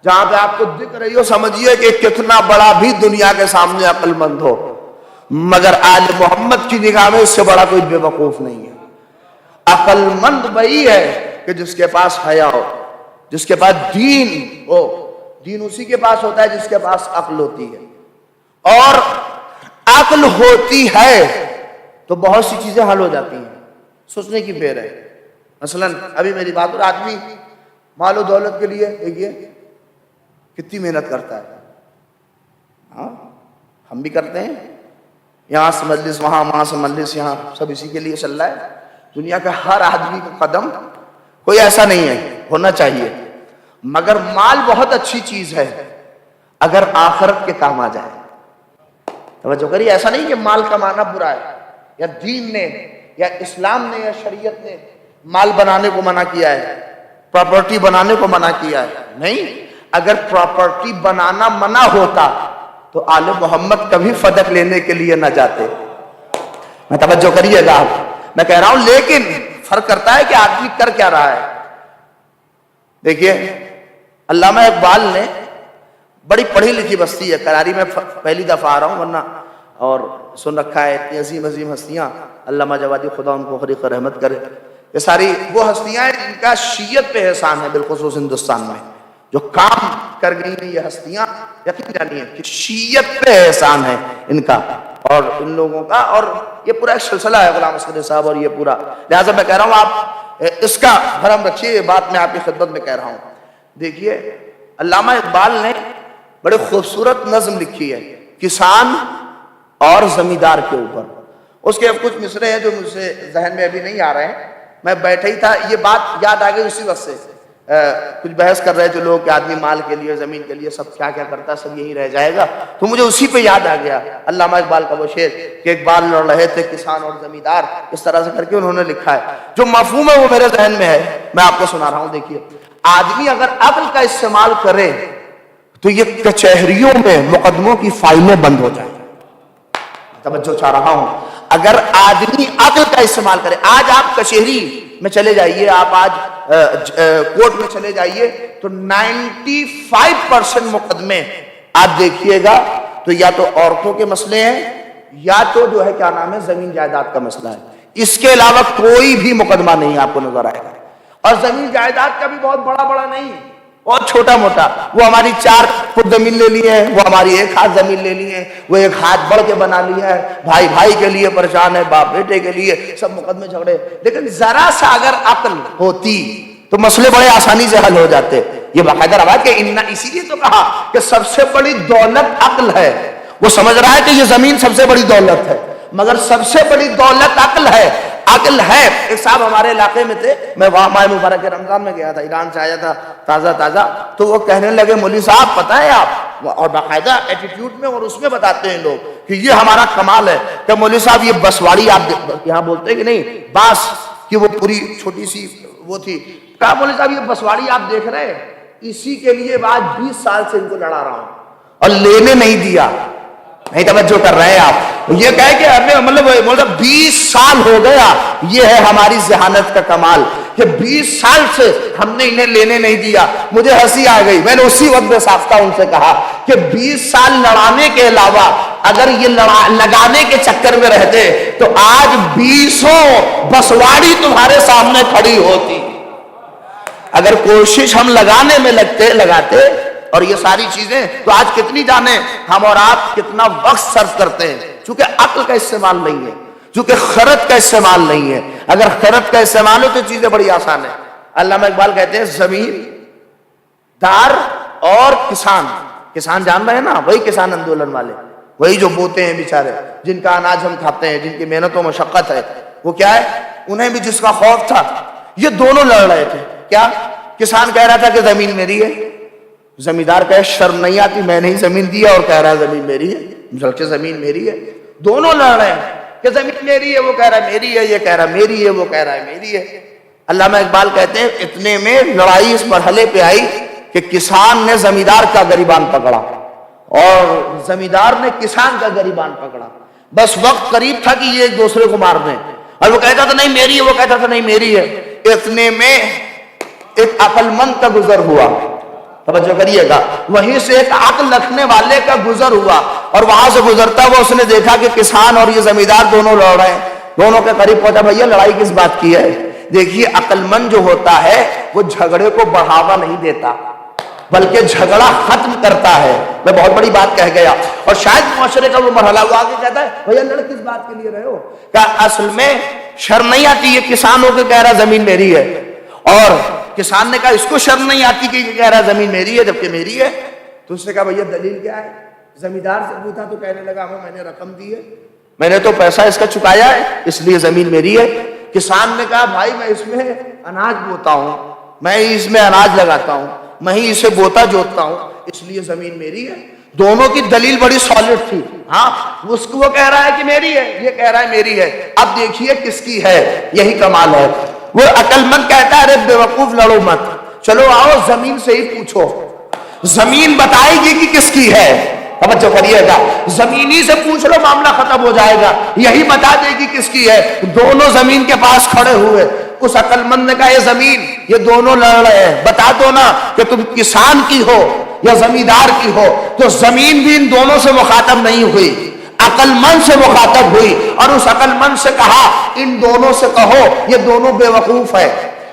جہاں پہ آپ کو دکھ رہی ہو سمجھیے کہ کتنا بڑا بھی دنیا کے سامنے عقل مند ہو، مگر آل محمد کی نگاہ میں اس سے بڑا کوئی بے وقوف نہیں ہے. عقل مند وہی ہے کہ جس کے پاس حیا ہو، جس کے پاس دین ہو. دین اسی کے پاس ہوتا ہے جس کے پاس عقل ہوتی ہے. اور عقل ہوتی ہے تو بہت سی چیزیں حل ہو جاتی ہیں. سوچنے کی پھیر ہے. مثلا ابھی میری بات، اور آدمی مال و دولت کے لیے دیکھیے کتنی محنت کرتا ہے. ہاں ہم بھی کرتے ہیں، یہاں سے مجلس وہاں، وہاں سے مجلس یہاں، سب اسی کے لیے چل رہا ہے. دنیا کا ہر آدمی کا قدم کوئی ایسا نہیں ہے، ہونا چاہیے. مگر مال بہت اچھی چیز ہے اگر آخرت کے کام آ جائے. توجہ کریے، ایسا نہیں کہ مال کمانا برا ہے، یا دین نے یا اسلام نے یا شریعت نے مال بنانے کو منع کیا ہے، پراپرٹی بنانے کو منع کیا ہے. نہیں، اگر پراپرٹی بنانا منع ہوتا تو آل محمد کبھی فدق لینے کے لیے نہ جاتے. میں توجہ کریے گا، میں کہہ رہا ہوں. لیکن فرق کرتا ہے کہ آدمی کر کیا رہا ہے. دیکھیے علامہ اقبال نے، بڑی پڑھی لکھی بستی ہے کراری میں، پہلی دفعہ آ رہا ہوں ورنہ اور سن رکھا ہے. اتنی عظیم عظیم ہستیاں، علامہ جوادی خدا ان کو خریق رحمت کرے. یہ ساری وہ ہستیاں ہیں جن کا شیعت پہ احسان ہے، بالخصوص ہندوستان میں، جو کام کر گئی ہیں یہ ہستیاں، یقین جانیے کہ شیعت پہ احسان ہے ان کا اور ان لوگوں کا، اور یہ پورا ایک سلسلہ ہے غلام اصغر صاحب، اور یہ پورا، لہٰذا میں کہہ رہا ہوں آپ اس کا بھرم رکھیے، یہ بات میں آپ کی خدمت میں کہہ رہا ہوں۔ دیکھیے علامہ اقبال نے بڑے خوبصورت نظم لکھی ہے کسان اور زمیندار کے اوپر، اس کے کچھ مصرے ہیں جو مجھ سے ذہن میں ابھی نہیں آ رہے ہیں، میں بیٹھا ہی تھا یہ بات یاد آ گئی اسی وقت سے، کچھ بحث کر رہے تھے لوگ کہ آدمی مال کے لیے زمین کے لیے سب کیا کیا کرتا ہے، سب یہی رہ جائے گا، تو مجھے اسی پہ یاد آ گیا علامہ اقبال کا وہ شعر کہ اقبال لڑ رہے تھے کسان اور زمیندار، اس طرح سے کر کے انہوں نے لکھا ہے، جو مفہوم ہے وہ میرے ذہن میں ہے، میں آپ کو سنا رہا ہوں۔ دیکھیے آدمی اگر عقل کا استعمال کرے تو یہ کچہریوں میں مقدموں کی فائلیں بند ہو جائیں، توجہ چاہ رہا ہوں، اگر آدمی عقل کا استعمال کرے، آج آپ کچہری میں چلے جائیے، آپ آج کورٹ میں چلے جائیے تو 95% مقدمے آپ دیکھیے گا تو یا تو عورتوں کے مسئلے ہیں یا تو جو ہے کیا نام ہے زمین جائیداد کا مسئلہ ہے، اس کے علاوہ کوئی بھی مقدمہ نہیں آپ کو نظر آئے گا، اور زمین جائیداد کا بھی بہت بڑا بڑا نہیں، بہت چھوٹا موٹا، وہ ہماری 4 فٹ زمین لے لی ہے، وہ ہماری 1 ہاتھ زمین لے لی ہے، وہ 1 ہاتھ بڑھ کے بنا لیا ہے، بھائی بھائی کے لیے پریشان ہے، باپ بیٹے کے لیے، سب مقدمے جھگڑے، لیکن ذرا سا اگر عقل ہوتی تو مسئلے بڑے آسانی سے حل ہو جاتے۔ یہ باقاعدہ روایت کہ اسی لیے تو کہا کہ سب سے بڑی دولت عقل ہے، وہ سمجھ رہا ہے کہ یہ زمین سب سے بڑی دولت ہے، مگر سب سے بڑی دولت عقل ہے، عقل ہے۔ ایک صاحب ہمارے علاقے میں تھے، میں وہاں ماہ مبارک رمضان میں گیا تھا، ایران سے آیا تھا تازہ، تو وہ کہنے لگے مولوی صاحب پتہ ہے آپ، اور باقاعدہ ایٹیٹیوڈ میں اور اس میں بتاتے ہیں لوگ کہ یہ ہمارا کمال ہے کہ مولوی صاحب یہ بسواڑی آپ یہاں بولتے ہیں کہ نہیں، باس کی وہ پوری چھوٹی سی وہ تھی، کہا مولوی صاحب یہ بسواڑی آپ دیکھ رہے ہیں، اسی کے لیے آج 20 سال سے ان کو لڑا رہا ہوں اور لینے نہیں دیا، نہیں توجہ کر رہے ہیں آپ، یہ کہے کہ ہمیں مطلب 20 سال ہو گیا، یہ ہے ہماری ذہانت کا کمال کہ 20 سال سے ہم نے انہیں لینے نہیں دیا۔ مجھے ہنسی آ گئی، میں نے اسی وقت بے ساختہ ان سے کہا کہ 20 سال لڑانے کے علاوہ اگر یہ لگانے کے چکر میں رہتے تو آج 20 بسواڑی تمہارے سامنے کھڑی ہوتی۔ اگر کوشش ہم لگانے میں لگاتے اور یہ ساری چیزیں تو آج کتنی جانیں ہم اور آپ کتنا وقت صرف کرتے ہیں، چونکہ عقل کا استعمال نہیں ہے، چونکہ خرد کا استعمال نہیں ہے۔ اگر خرد کا استعمال ہو تو چیزیں بڑی آسان ہیں۔ علامہ اقبال کہتے ہیں زمین دار اور کسان جان رہے ہیں نا، وہی کسان اندولن والے، وہی جو بوتے ہیں بیچارے، جن کا اناج ہم کھاتے ہیں، جن کی محنت و مشقت ہے، وہ کیا ہے، انہیں بھی جس کا خوف تھا، یہ دونوں لڑ رہے تھے۔ کیا کسان کہہ رہا تھا کہ زمین میری ہے، زمیندار کہے شرم نہیں آتی میں نے ہی زمین دیا، اور کہہ رہا ہے زمین میری ہے، بلکہ زمین میری ہے، دونوں لڑ رہے ہیں کہ زمین میری ہے، وہ کہہ رہا ہے میری ہے، یہ کہہ رہا ہے میری ہے، وہ کہہ رہا ہے میری ہے۔ علامہ اقبال کہتے ہیں اتنے میں لڑائی اس مرحلے پہ آئی کہ کسان نے زمیندار کا گریبان پکڑا اور زمیندار نے کسان کا گریبان پکڑا، بس وقت قریب تھا کہ یہ ایک دوسرے کو مار دیں، اور وہ کہتا تھا نہیں میری ہے، وہ کہتا تھا نہیں میری ہے۔ اتنے میں ایک عقل مند کا گزر ہوا، توجہ کریے گا، وہیں سے ایک عقل رکھنے والے کا گزر ہوا، اور وہاں سے گزرتا ہوا اس نے دیکھا کہ کسان اور یہ زمیندار دونوں لڑ رہے ہیں، دونوں کے قریب پہنچا، بھیا لڑائی کس بات کی ہے؟ دیکھیے عقل مند جو ہوتا ہے وہ جھگڑے کو بڑھاوا نہیں دیتا بلکہ جھگڑا ختم کرتا ہے۔ میں بہت بڑی بات کہہ گیا، اور شاید معاشرے کا وہ مرحلہ وہ آگے کہتا ہے بھیا لڑ کس بات کے لیے رہے ہو؟ کہ اصل میں شرم نہیں آتی، یہ کسان ہو کے کہہ رہا زمین میری ہے، اور کسان نے کہا اس کو شرم نہیں آتی کہ یہ کہہ رہا زمین میری ہے جبکہ میری ہے۔ تو اس نے کہا بھیا دلیل کیا ہے؟ زمیندار سے پوچھا تو کہنے لگا میں نے رقم دی ہے، میں نے تو پیسہ اس کا چکایا ہے، اس لیے زمین میری ہے۔ کسان نے کہا بھائی میں اس میں اناج بوتا ہوں، میں اس میں اناج لگاتا ہوں، میں ہی اسے بوتا جوتتا ہوں، اس لیے زمین میری ہے۔ دونوں کی دلیل بڑی سالڈ تھی، ہاں اس کو وہ کہہ رہا ہے کہ میری ہے، یہ کہہ رہا ہے میری ہے۔ اب دیکھیے کس کی ہے، یہی کمال ہے۔ وہ عقل مند کہتا ہے ارے بے وقوف لڑو مت، چلو آؤ زمین سے ہی پوچھو، زمین بتائے گی کہ کس کی ہے، توجہ کریے گا، زمینی سے پوچھ لو معاملہ ختم ہو جائے گا، یہی بتا دے گی کس کی ہے۔ دونوں زمین کے پاس کھڑے ہوئے، اس عقل مند نے کہا یہ زمین یہ دونوں لڑ رہے ہیں، بتا دو نا کہ تم کسان کی ہو یا زمیندار کی ہو۔ تو زمین بھی ان دونوں سے مخاطب نہیں ہوئی، عقل مند سے مخاطب ہوئی، اور اس عقل مند سے کہا ان دونوں سے کہو یہ دونوں بے وقوف ہے،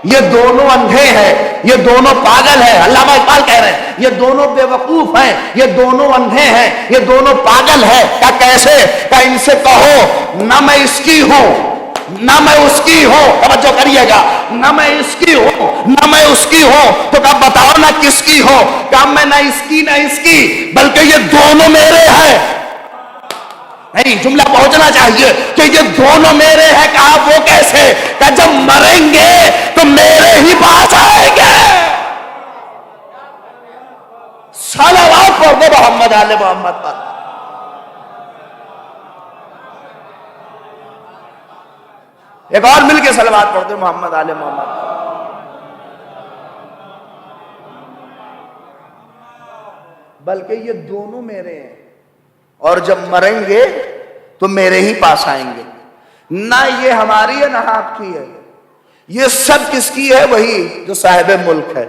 یہ دونوں اندھے ہیں، یہ دونوں پاگل ہیں. علامہ اقبال کہہ رہے ہیں یہ دونوں بے وقوف ہیں، یہ دونوں اندھے ہیں، یہ دونوں پاگل ہیں. کیا کیسے؟ کہ ان سے کہو نہ میں اس کی ہوں نہ میں اس کی ہوں. توجہ کریے گا، نہ میں اس کی ہوں نہ میں اس کی ہوں. تو کب بتاؤ نہ کس کی ہو؟ کہ میں نہ اس کی نہ اس کی، بلکہ یہ دونوں میرے ہیں. نہیں، جملہ پہنچنا چاہیے کہ یہ دونوں میرے ہیں. کہا وہ کیسے؟ کہ جب مریں گے تو میرے ہی پاس آئیں گے. صلوات پڑھ دو محمد آل محمد پر. ایک اور مل کے صلوات پڑھ دو محمد آل محمد پر. بلکہ یہ دونوں میرے ہیں اور جب مریں گے تو میرے ہی پاس آئیں گے. نہ یہ ہماری ہے نہ آپ کی ہے. یہ سب کس کی ہے؟ وہی جو صاحب ملک ہے.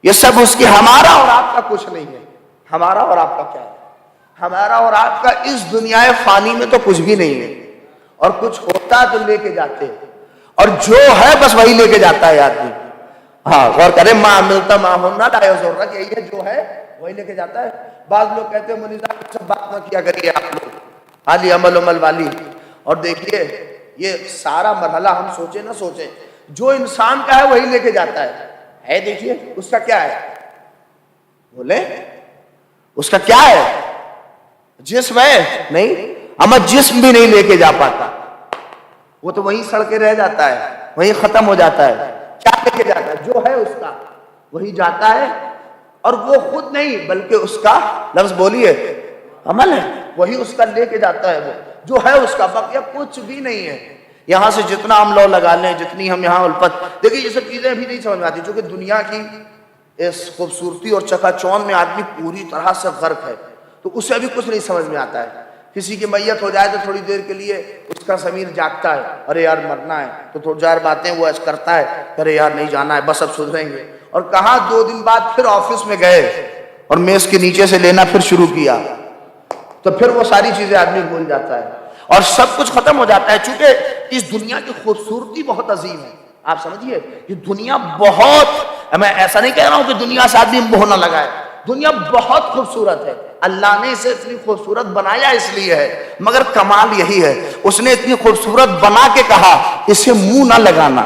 یہ سب اس کی. ہمارا اور آپ کا کچھ نہیں ہے. ہمارا اور آپ کا کیا ہے؟ ہمارا اور آپ کا اس دنیا فانی میں تو کچھ بھی نہیں ہے. اور کچھ ہوتا تو لے کے جاتے ہیں، اور جو ہے بس وہی لے کے جاتا ہے آدمی. ہاں غور کریں، ماں ملتا ماں ہونا لا یضر، کہ یہ جو ہے وہی لے کے جاتا ہے. بعض لوگ کہتے ہیں منیزہ سب بات نہ کیا کریے آپ لوگ، حالی عمل عمل والی. اور دیکھیے یہ سارا مرحلہ ہم سوچیں نہ سوچیں، جو انسان کا ہے وہی لے کے جاتا ہے. دیکھیے اس کا کیا ہے؟ بولے اس کا کیا ہے؟ جسم ہے؟ نہیں، اما جسم بھی نہیں لے کے جا پاتا. وہ تو وہیں سڑ کے رہ جاتا ہے، وہیں ختم ہو جاتا ہے. کیا لے کے جاتا ہے؟ جو ہے اس کا وہی جاتا ہے. اور وہ خود نہیں بلکہ اس کا، لفظ بولیے، عمل ہے، وہی اس کا لے کے جاتا ہے. وہ جو ہے اس کا، بقیہ کچھ بھی نہیں ہے. یہاں سے جتنا ہم لو لگا لیں، جتنی ہم یہاں الفت، دیکھیں یہ سب چیزیں ابھی نہیں سمجھ میں آتی، چونکہ دنیا کی اس خوبصورتی اور چکا چوند میں آدمی پوری طرح سے غرق ہے، تو اسے ابھی کچھ نہیں سمجھ میں آتا ہے. کسی کی میت ہو جائے تو تھوڑی دیر کے لیے اس کا ضمیر جاگتا ہے، ارے یار مرنا ہے، تو تھوڑی چار باتیں وہ ایسا کرتا ہے، ارے یار نہیں جانا ہے، بس اب سدھریں گے. اور کہاں 2 دن بعد پھر آفس میں گئے اور میز کے نیچے سے لینا پھر شروع کیا، تو پھر وہ ساری چیزیں آدمی بھول جاتا ہے اور سب کچھ ختم ہو جاتا ہے. چونکہ اس دنیا کی خوبصورتی بہت عظیم ہے. آپ سمجھیے یہ دنیا بہت، میں ایسا نہیں کہہ رہا ہوں کہ دنیا سے آدمی منہ نہ لگائے، دنیا بہت خوبصورت ہے. اللہ نے اسے اتنی خوبصورت بنایا اس لیے ہے، مگر کمال یہی ہے اس نے اتنی خوبصورت بنا کے کہا اسے منہ نہ لگانا.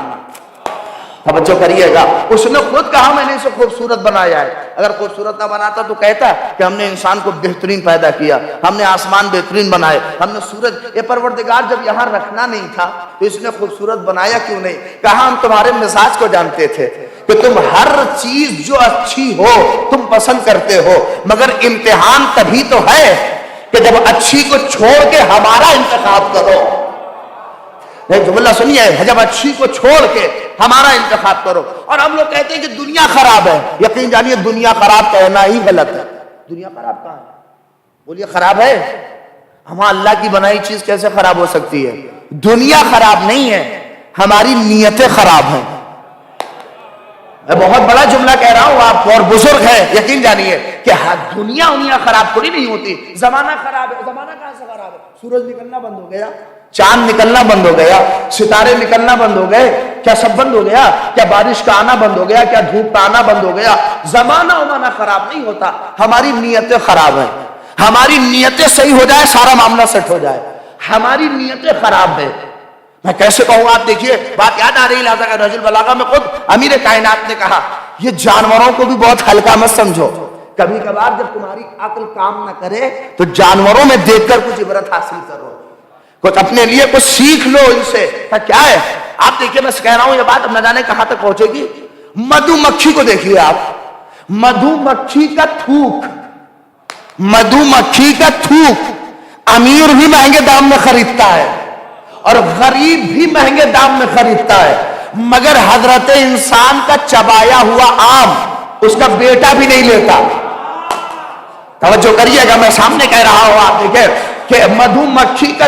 توجہ کریے گا، اس نے خود کہا میں نے اسے خوبصورت بنایا ہے. اگر خوبصورت نہ بناتا تو کہتا کہ ہم نے انسان کو بہترین پیدا کیا، ہم نے آسمان بہترین بنائے، ہم نے سورج. یہ پروردگار جب یہاں رکھنا نہیں تھا تو اس نے خوبصورت بنایا کیوں نہیں؟ کہا ہم تمہارے مزاج کو جانتے تھے کہ تم ہر چیز جو اچھی ہو تم پسند کرتے ہو، مگر امتحان تبھی تو ہے کہ جب اچھی کو چھوڑ کے ہمارا انتخاب کرو. جملہ سنیے، جب اچھی کو چھوڑ کے ہمارا انتخاب کرو. اور ہم لوگ کہتے ہیں کہ دنیا خراب ہے. یقین جانیے دنیا خراب کہنا ہی غلط ہے. دنیا خراب کہاں ہے؟ بولیے خراب ہے؟ ہمارا اللہ کی بنائی چیز کیسے خراب ہو سکتی ہے؟ دنیا خراب نہیں ہے، ہماری نیتیں خراب ہیں. میں بہت بڑا جملہ کہہ رہا ہوں، آپ اور بزرگ ہیں، یقین جانیے کہ دنیا خراب تھوڑی نہیں ہوتی. زمانہ خراب ہے. زمانہ کہاں سے خراب ہے؟ سورج نکلنا بند ہو گیا، چاند نکلنا بند ہو گیا، ستارے نکلنا بند ہو گئے. کیا سب بند ہو گیا؟ کیا بارش کا آنا بند ہو گیا؟ کیا دھوپ کا آنا بند ہو گیا؟ زمانہ ومانہ خراب نہیں ہوتا، ہماری نیتیں خراب ہیں. ہماری نیتیں صحیح ہو جائے سارا معاملہ سیٹ ہو جائے. ہماری نیتیں خراب ہیں. میں کیسے کہوں؟ آپ دیکھیے بات یاد آ رہی لہذا کہ نہج البلاغہ میں خود امیر کائنات نے کہا یہ جانوروں کو بھی بہت ہلکا مت سمجھو. کبھی کبھار جب تمہاری عقل کام نہ کرے تو جانوروں میں دیکھ کر کچھ عبرت حاصل کرو، کچھ اپنے لیے کچھ سیکھ لو ان سے. کیا ہے؟ آپ دیکھیے، میں کہہ رہا ہوں یہ بات اب نہ جانے کہاں تک پہنچے گی. مدھو مکھی کو دیکھیے آپ، مدھو مکھی کا تھوک، مدھو مکھی کا تھوک امیر بھی مہنگے دام میں خریدتا ہے اور غریب بھی مہنگے دام میں خریدتا ہے، مگر حضرت انسان کا چبایا ہوا آم اس کا بیٹا بھی نہیں لیتا. توجہ کریے گا، میں سامنے کہہ رہا ہوں، آپ دیکھیں کہ مدھو مکھی کا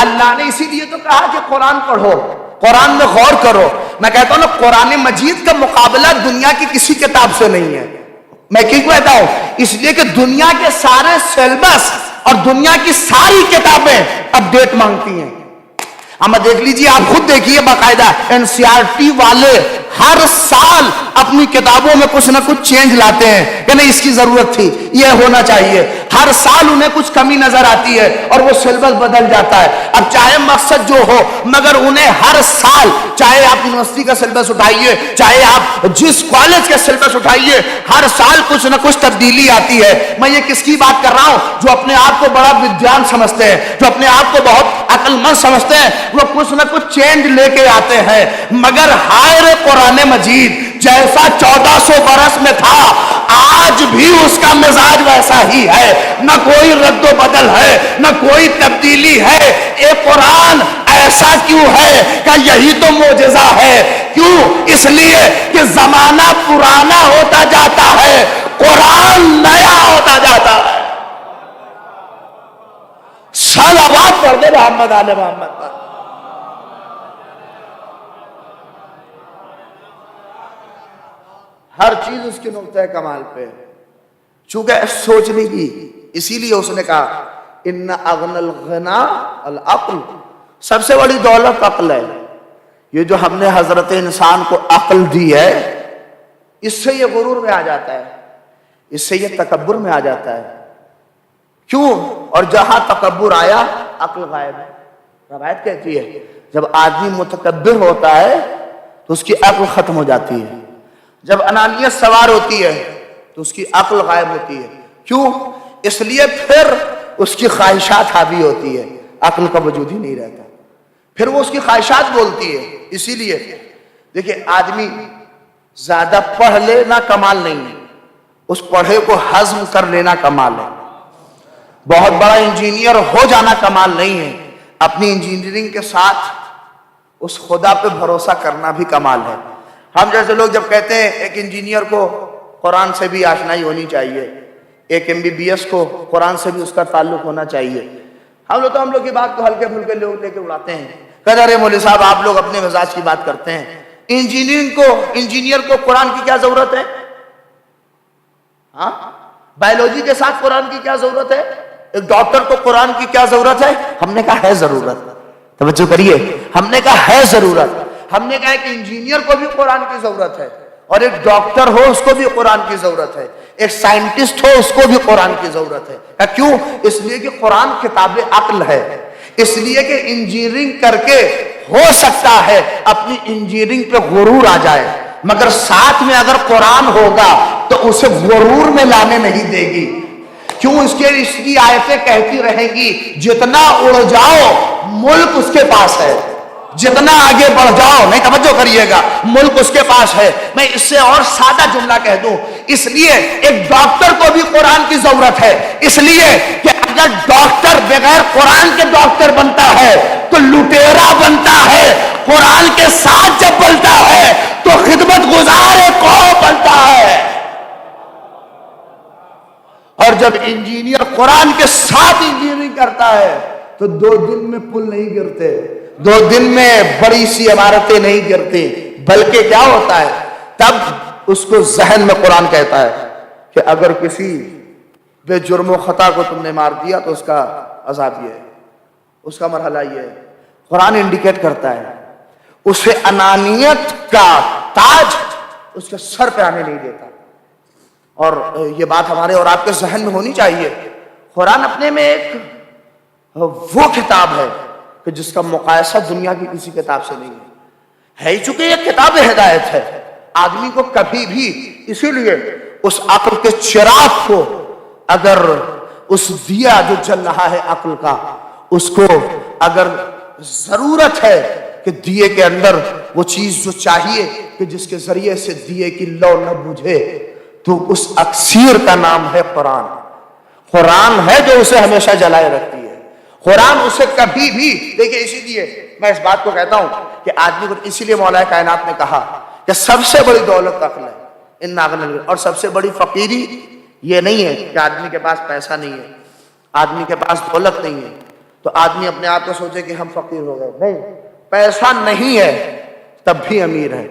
اللہ نے اسی لیے تو کہا کہ قرآن پڑھو، قرآن میں غور کرو۔ میں کہتا ہوں نا، قرآن مجید کا مقابلہ دنیا کی کسی کتاب سے نہیں ہے۔ میں کیوں کہتا ہوں؟ اس لیے کہ دنیا کے سارے سیلبس اور دنیا کی ساری کتابیں اپڈیٹ مانگتی ہیں۔ اما دیکھ لیجئے، آپ خود دیکھیے، باقاعدہ NCERT والے ہر سال اپنی کتابوں میں کچھ نہ کچھ چینج لاتے ہیں کہ نہیں اس کی ضرورت تھی، یہ ہونا چاہیے۔ ہر سال انہیں کچھ کمی نظر آتی ہے اور وہ سیلبس بدل جاتا ہے۔ اب چاہے مقصد جو ہو، مگر انہیں ہر سال، چاہے آپ یونیورسٹی کا سیلبس اٹھائیے، چاہے آپ جس کالج کا سیلبس اٹھائیے، ہر سال کچھ نہ کچھ تبدیلی آتی ہے۔ میں یہ کس کی بات کر رہا ہوں؟ جو اپنے آپ کو بڑا ودیان سمجھتے ہیں، جو اپنے آپ کو بہت عقل مند سمجھتے ہیں، وہ کچھ نہ کچھ چینج لے کے آتے ہیں۔ مگر ہائے قرآن مجید جیسا 1400 برس میں تھا، آج بھی اس کا مزاج ویسا ہی ہے، نہ کوئی رد و بدل ہے، نہ کوئی تبدیلی ہے۔ اے قرآن ایسا کیوں ہے کہ یہی تو معجزہ ہے۔ کیوں؟ اس لیے کہ زمانہ پرانا ہوتا جاتا ہے، قرآن نیا ہوتا جاتا ہے۔ صلوات پڑھ دے محمد آل محمد پر۔ ہر چیز اس کے نقطہ کمال پہ، چونکہ سوچنے کی، اسی لیے اس نے کہا ان اغن الغنا العقل، سب سے بڑی دولت عقل ہے۔ یہ جو ہم نے حضرت انسان کو عقل دی ہے، اس سے یہ غرور میں آ جاتا ہے، اس سے یہ تکبر میں آ جاتا ہے۔ کیوں؟ اور جہاں تکبر آیا عقل غائب ہے۔ روایت کہتی ہے جب آدمی متکبر ہوتا ہے تو اس کی عقل ختم ہو جاتی ہے، جب انانیت سوار ہوتی ہے تو اس کی عقل غائب ہوتی ہے۔ کیوں؟ اس لیے پھر اس کی خواہشات حاوی ہوتی ہے، عقل کا وجود ہی نہیں رہتا، پھر وہ اس کی خواہشات بولتی ہے۔ اسی لیے دیکھیں، آدمی زیادہ پڑھ لینا کمال نہیں ہے، اس پڑھے کو ہضم کر لینا کمال ہے۔ بہت بڑا انجینئر ہو جانا کمال نہیں ہے، اپنی انجینئرنگ کے ساتھ اس خدا پہ بھروسہ کرنا بھی کمال ہے۔ ہم جیسے لوگ جب کہتے ہیں ایک انجینئر کو قرآن سے بھی آشنائی ہونی چاہیے، ایک MBBS کو قرآن سے بھی اس کا تعلق ہونا چاہیے، ہم لوگ کی بات کو ہلکے پھلکے لوگ لے کے اڑاتے ہیں، کہتے ہیں مولوی صاحب آپ لوگ اپنے مزاج کی بات کرتے ہیں۔ انجینئر کو قرآن کی کیا ضرورت ہے؟ ہاں، بایولوجی کے ساتھ قرآن کی کیا ضرورت ہے؟ ایک ڈاکٹر کو قرآن کی کیا ضرورت ہے؟ ہم نے کہا ہے ضرورت، توجہ کریے، ہم نے کہا ہے ضرورت۔ ہم نے کہا کہ انجینئر کو بھی قرآن کی ضرورت ہے، اور ایک ڈاکٹر ہو اس کو بھی قرآن کی ضرورت ہے، ایک سائنٹسٹ ہو اس کو بھی قرآن کی ضرورت ہے۔ کیوں؟ اس لیے کہ قرآن کتاب عقل ہے، اس لیے کہ انجینئرنگ کر کے ہو سکتا ہے اپنی انجینئرنگ پہ غرور آ جائے، مگر ساتھ میں اگر قرآن ہوگا تو اسے غرور میں لانے نہیں دے گی۔ کیوں؟ اس کی آیتیں کہتی رہیں گی جتنا اڑ جاؤ ملک اس کے پاس ہے، جتنا آگے بڑھ جاؤ، نہیں توجہ کریے گا، ملک اس کے پاس ہے۔ میں اس سے اور سادہ جملہ کہہ دوں، اس لیے ایک ڈاکٹر کو بھی قرآن کی ضرورت ہے، اس لیے کہ اگر ڈاکٹر بغیر قرآن کے ڈاکٹر بنتا ہے تو لٹیرا بنتا ہے، قرآن کے ساتھ جب بنتا ہے تو خدمت گزار قوم بنتا ہے۔ اور جب انجینئر قرآن کے ساتھ انجینئرنگ کرتا ہے تو 2 دن میں پل نہیں گرتے، 2 دن میں بڑی سی عمارتیں نہیں گرتی، بلکہ کیا ہوتا ہے؟ تب اس کو ذہن میں قرآن کہتا ہے کہ اگر کسی بے جرم و خطا کو تم نے مار دیا تو اس کا عذاب یہ ہے، اس کا مرحلہ یہ ہے۔ قرآن انڈیکیٹ کرتا ہے، اسے انانیت کا تاج اس کے سر پہ آنے نہیں دیتا۔ اور یہ بات ہمارے اور آپ کے ذہن میں ہونی چاہیے، قرآن اپنے میں ایک وہ کتاب ہے کہ جس کا مقایسہ دنیا کی کسی کتاب سے نہیں ہے ہی، چونکہ یہ کتاب ہدایت ہے۔ آدمی کو کبھی بھی، اسی لیے اس عقل کے چراغ کو، اگر اس دیا جو جل رہا ہے عقل کا، اس کو اگر ضرورت ہے کہ دیے کے اندر وہ چیز جو چاہیے کہ جس کے ذریعے سے دیے کی لو نہ بجھے، تو اس اکسیر کا نام ہے قرآن۔ قرآن ہے جو اسے ہمیشہ جلائے رکھتی ہے، قرآن اسے کبھی بھی دیکھیں۔ اسی لیے میں اس بات کو کہتا ہوں کہ آدمی کو، اسی لیے مولا کائنات نے کہا کہ سب سے بڑی دولت عقل ہے، اور سب سے بڑی فقیری یہ نہیں ہے کہ آدمی کے پاس پیسہ نہیں ہے، آدمی کے پاس دولت نہیں ہے، تو تو آدمی اپنے آپ کو سوچے کہ ہم فقیر ہو گئے. نہیں، پیسہ نہیں ہے تب بھی امیر ہے.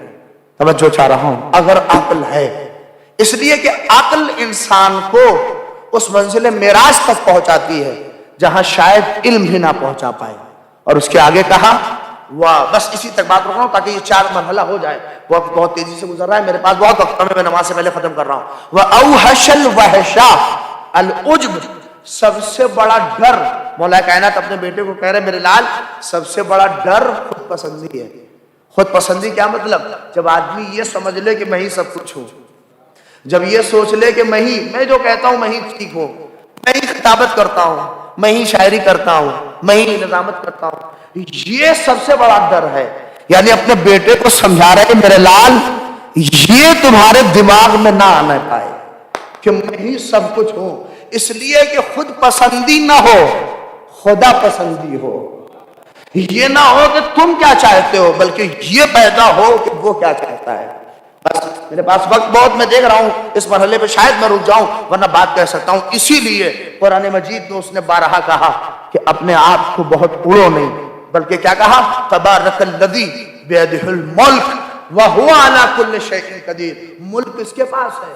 توجہ چاہ رہا ہوں، اگر عقل ہے. اس لیے کہ عقل انسان کو اس منزل معراج تک پہنچاتی ہے جہاں شاید علم بھی نہ پہنچا پائے. اور اس کے آگے کہا بس اسی تک بات رکھ رہا ہوں تاکہ یہ 4 مرحلہ ہو جائے. وقت بہت تیزی سے گزر رہا ہے، میرے پاس بہت وقت ہے، میں نماز سے پہلے ختم کر رہا ہوں. وَأَوْحَشَ الْوَحْشَ الْعُجْبُ، سب سے بڑا ڈر. مولا کائنات اپنے بیٹے کو کہہ رہے میرے لال سب سے بڑا ڈر خود پسندی ہے. خود پسندی کیا مطلب؟ جب آدمی یہ سمجھ لے کہ میں ہی سب کچھ ہوں، جب یہ سوچ لے کہ میں جو کہتا ہوں میں ہی ٹھیک ہوں، میں ہی خطابت کرتا ہوں، میں ہی شاعری کرتا ہوں، میں ہی نظامت کرتا ہوں، یہ سب سے بڑا ڈر ہے. یعنی اپنے بیٹے کو سمجھا رہے میرے لال یہ تمہارے دماغ میں نہ آنا پائے کہ میں ہی سب کچھ ہوں. اس لیے کہ خود پسندی نہ ہو، خدا پسندی ہو. یہ نہ ہو کہ تم کیا چاہتے ہو بلکہ یہ پیدا ہو کہ وہ کیا چاہتا ہے. بس میرے پاس وقت بہت، میں دیکھ رہا ہوں اس مرحلے پہ شاید میں رک جاؤں ورنہ بات کہہ سکتا ہوں. اسی لیے قرآن مجید میں اس نے بارہا کہا کہ اپنے آپ کو بہت اڑو نہیں، بلکہ کیا کہا؟ تبارک الذی بیدہ الملک وہو علی کل شیء قدیر. ملک کس کے پاس ہے؟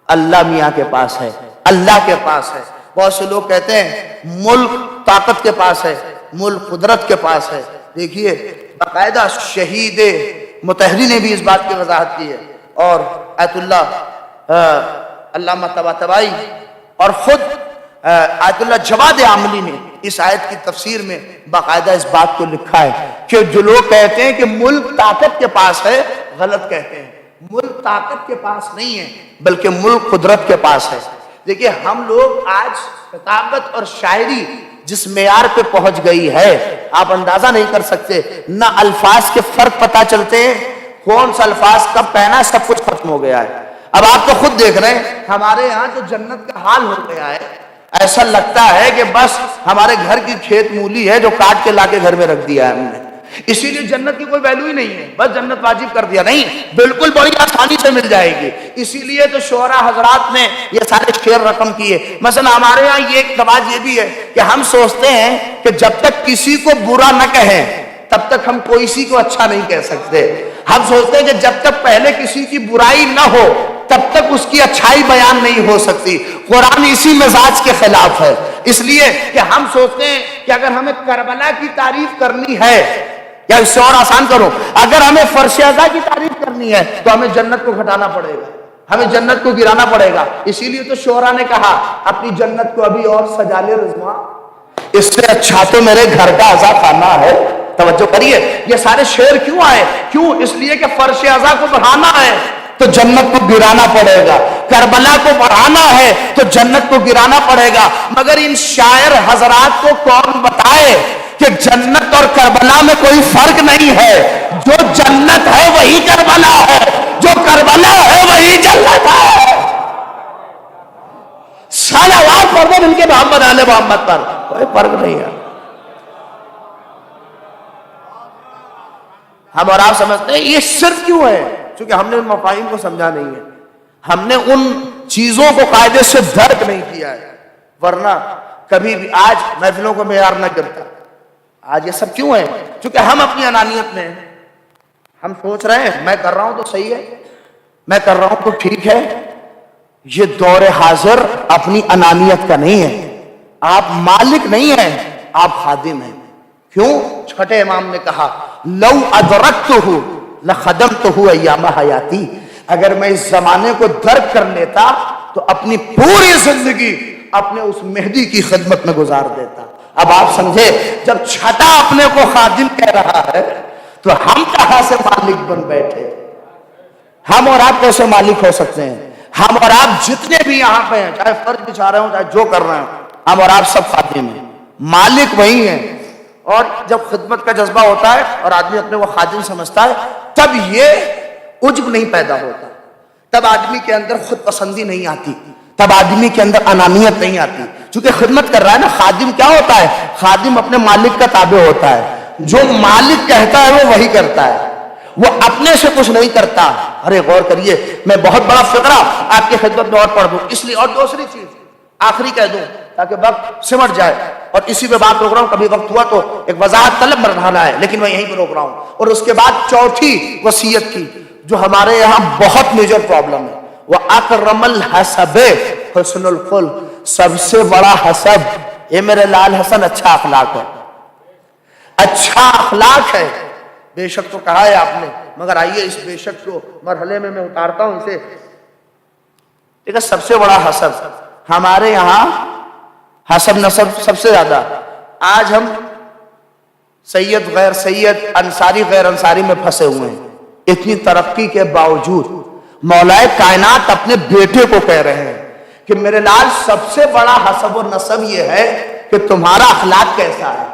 اللہ میاں کے پاس ہے، اللہ کے پاس ہے. بہت سے لوگ کہتے ہیں ملک طاقت کے پاس ہے، ملک قدرت کے پاس ہے. دیکھیے باقاعدہ شہید مطہری نے بھی اس بات کی وضاحت کی ہے، اور آیت اللہ علامہ طباطبائی اور خود آیت اللہ جواد عاملی نے اس آیت کی تفسیر میں باقاعدہ اس بات کو لکھا ہے کہ جو لوگ کہتے ہیں کہ ملک طاقت کے پاس ہے غلط کہتے ہیں. ملک طاقت کے پاس نہیں ہے بلکہ ملک قدرت کے پاس ہے. دیکھیے ہم لوگ آج خطابت اور شاعری جس معیار پہ پہنچ گئی ہے آپ اندازہ نہیں کر سکتے. نہ الفاظ کے فرق پتہ چلتے ہیں، کون سا الفاظ کب کہنا ہے، سب کچھ ختم ہو گیا ہے. اب آپ تو خود دیکھ رہے ہیں ہمارے یہاں جو جنت کا حال ہو گیا ہے، ایسا لگتا ہے کہ بس ہمارے گھر کی کھیت مولی ہے جو کاٹ کے لا کے گھر میں رکھ دیا ہے ہم نے. اسی لیے جنت کی کوئی ویلو ہی نہیں ہے، بس جنت واجب کر دیا. نہیں، بالکل بڑی آسانی سے مل جائے گی. اسی لیے تو شعراء حضرات نے یہ سارے شعر رقم کیے. مثلا ہمارے یہاں یہ ایک رواج یہ بھی ہے کہ ہم سوچتے ہیں کہ جب تک کسی کو برا نہ کہیں تب تک ہم کوئی کو اچھا نہیں کہہ سکتے. ہم سوچتے ہیں کہ جب تک پہلے کسی کی برائی نہ ہو تب تک اس کی اچھائی بیان نہیں ہو سکتی. قرآن اسی مزاج کے خلاف ہے. اس لیے کہ ہم سوچتے ہیں کہ اگر ہمیں کربلا کی تعریف کرنی ہے، یا اس سے اور آسان کرو، اگر ہمیں فرش ازا کی تعریف کرنی ہے تو ہمیں جنت کو گھٹانا پڑے گا، ہمیں جنت کو گرانا پڑے گا. اسی لیے تو شعراء نے کہا اپنی جنت کو ابھی اور سجا لے رضواں، اس سے اچھا تو میرے گھر کا ازا کھانا ہے. توجہ کریے یہ سارے شعر کیوں آئے؟ کیوں؟ اس لیے کہ فرش ازا کو بڑھانا ہے تو جنت کو گرانا پڑے گا، کربلا کو بڑھانا ہے تو جنت کو گرانا پڑے گا. مگر ان شاعر حضرات کو کون بتائے کہ جنت اور کربلا میں کوئی فرق نہیں ہے. جو جنت ہے وہی کربلا ہے، جو کربلا ہے وہی جنت ہے. صلوات پڑھ دو ان کے محمد آل محمد پر، کوئی فرق نہیں ہے. ہم اور آپ سمجھتے ہیں یہ صرف کیوں ہے؟ چونکہ ہم نے ان مفاہیم کو سمجھا نہیں ہے، ہم نے ان چیزوں کو قاعدے سے درک نہیں کیا ہے. ورنہ کبھی بھی آج محفلوں کو معیار نہ کرتا. آج یہ سب کیوں ہے؟ چونکہ ہم اپنی انانیت میں ہم سوچ رہے ہیں میں کر رہا ہوں تو صحیح ہے، میں کر رہا ہوں تو ٹھیک ہے. یہ دور حاضر اپنی انانیت کا نہیں ہے. آپ مالک نہیں ہیں، آپ خادم ہیں. کیوں؟ چھٹے امام نے کہا لو ادرکتہ لخدمتہ ایام حیاتی. اگر میں اس زمانے کو درک کر لیتا تو اپنی پوری زندگی اپنے اس مہدی کی خدمت میں گزار دیتا. اب آپ سمجھے جب چھٹا اپنے کو خادم کہہ رہا ہے تو ہم کہاں سے مالک بن بیٹھے؟ ہم اور آپ کیسے مالک ہو سکتے ہیں؟ ہم اور آپ جتنے بھی یہاں پہ ہیں، چاہے فرض بچھا رہے ہوں چاہے جو کر رہے ہیں، ہم اور آپ سب خادم ہیں، مالک وہی ہیں. اور جب خدمت کا جذبہ ہوتا ہے اور آدمی اپنے کو خادم سمجھتا ہے تب یہ عجب نہیں پیدا ہوتا، تب آدمی کے اندر خود پسندی نہیں آتی، تب آدمی کے اندر انانیت نہیں آتی. چونکہ خدمت کر رہا ہے نا. خادم کیا ہوتا ہے؟ خادم اپنے مالک کا تابع ہوتا ہے. جو مالک کہتا ہے وہ وہی کرتا ہے، وہ اپنے سے کچھ نہیں کرتا. ارے غور کریے، میں بہت بڑا فقرہ آپ کی خدمت میں اور پڑھ دوں. اس لیے اور دوسری چیز آخری کہہ دوں تاکہ وقت سمٹ جائے، اور اسی پہ بات روک رہا ہوں، کبھی وقت ہوا تو ایک وضاحت طلب مرحلہ ہے لیکن میں یہیں پہ روک رہا ہوں. اور اس کے بعد چوتھی وصیت کی جو ہمارے یہاں بہت میجر پرابلم ہے، وَأَكْرَمَ الْحَسَبِ حسن الخلق، سب سے بڑا حسب یہ میرے لال حسن اچھا اخلاق ہے، اچھا اخلاق ہے. بے شک تو کہا ہے آپ نے، مگر آئیے اس بے شک کو مرحلے میں اتارتا ہوں اسے. دیکھا سب سے بڑا حسب ہمارے یہاں حسب نسب سب سے زیادہ. آج ہم سید غیر سید، انصاری غیر انصاری میں پھنسے ہوئے ہیں. اتنی ترقی کے باوجود مولائے کائنات اپنے بیٹے کو کہہ رہے ہیں کہ میرے لال سب سے بڑا حسب و نسب یہ ہے کہ تمہارا اخلاق کیسا ہے،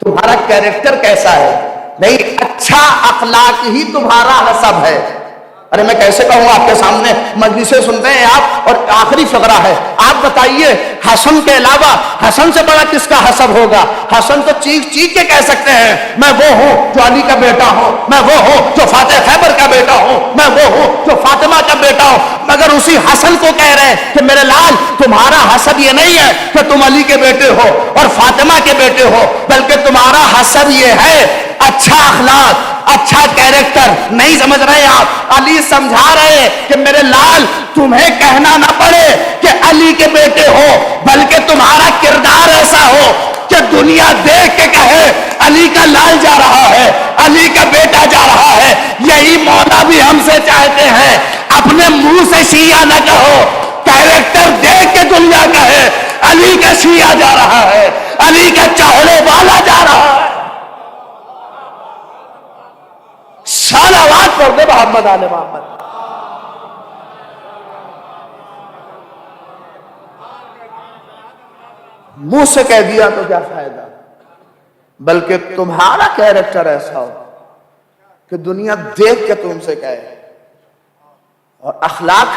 تمہارا کیریکٹر کیسا ہے. نہیں، اچھا اخلاق ہی تمہارا حسب ہے. ارے میں کیسے کہوں آپ کے سامنے، مجلسیں سنتے ہیں آپ، اور آخری فقرہ ہے. آپ بتائیے حسن کے علاوہ حسن سے بڑا کس کا حسب ہوگا؟ حسن تو چیخ چیخ کے کہہ سکتے ہیں میں وہ ہوں جو علی کا بیٹا ہوں، میں وہ ہوں جو فاتح خیبر کا بیٹا ہوں، میں وہ ہوں جو فاطمہ کا بیٹا ہوں. مگر اسی حسن کو کہہ رہے ہیں کہ میرے لال تمہارا حسب یہ نہیں ہے کہ تم علی کے بیٹے ہو اور فاطمہ کے بیٹے ہو، بلکہ تمہارا حسب یہ ہے اچھا اخلاق، اچھا کیریکٹر. نہیں سمجھ رہے آپ؟ علی سمجھا رہے ہیں کہ میرے لال تمہیں کہنا نہ پڑے کہ علی کے بیٹے ہو، بلکہ تمہارا کردار ایسا ہو کہ دنیا دیکھ کے کہے علی کا لال جا رہا ہے، علی کا بیٹا جا رہا ہے. یہی مولا بھی ہم سے چاہتے ہیں. اپنے منہ سے شیعہ نہ کہو، کیریکٹر دیکھ کے دنیا کہے علی کا شیعہ جا رہا ہے، علی کا چاہنے والا جا رہا ہے. صلوات پڑھ دے محمد آل محمد. منہ سے کہہ دیا تو کیا فائدہ، بلکہ تمہارا کیریکٹر ایسا ہو کہ دنیا دیکھ کے تم سے کہے. اور اخلاق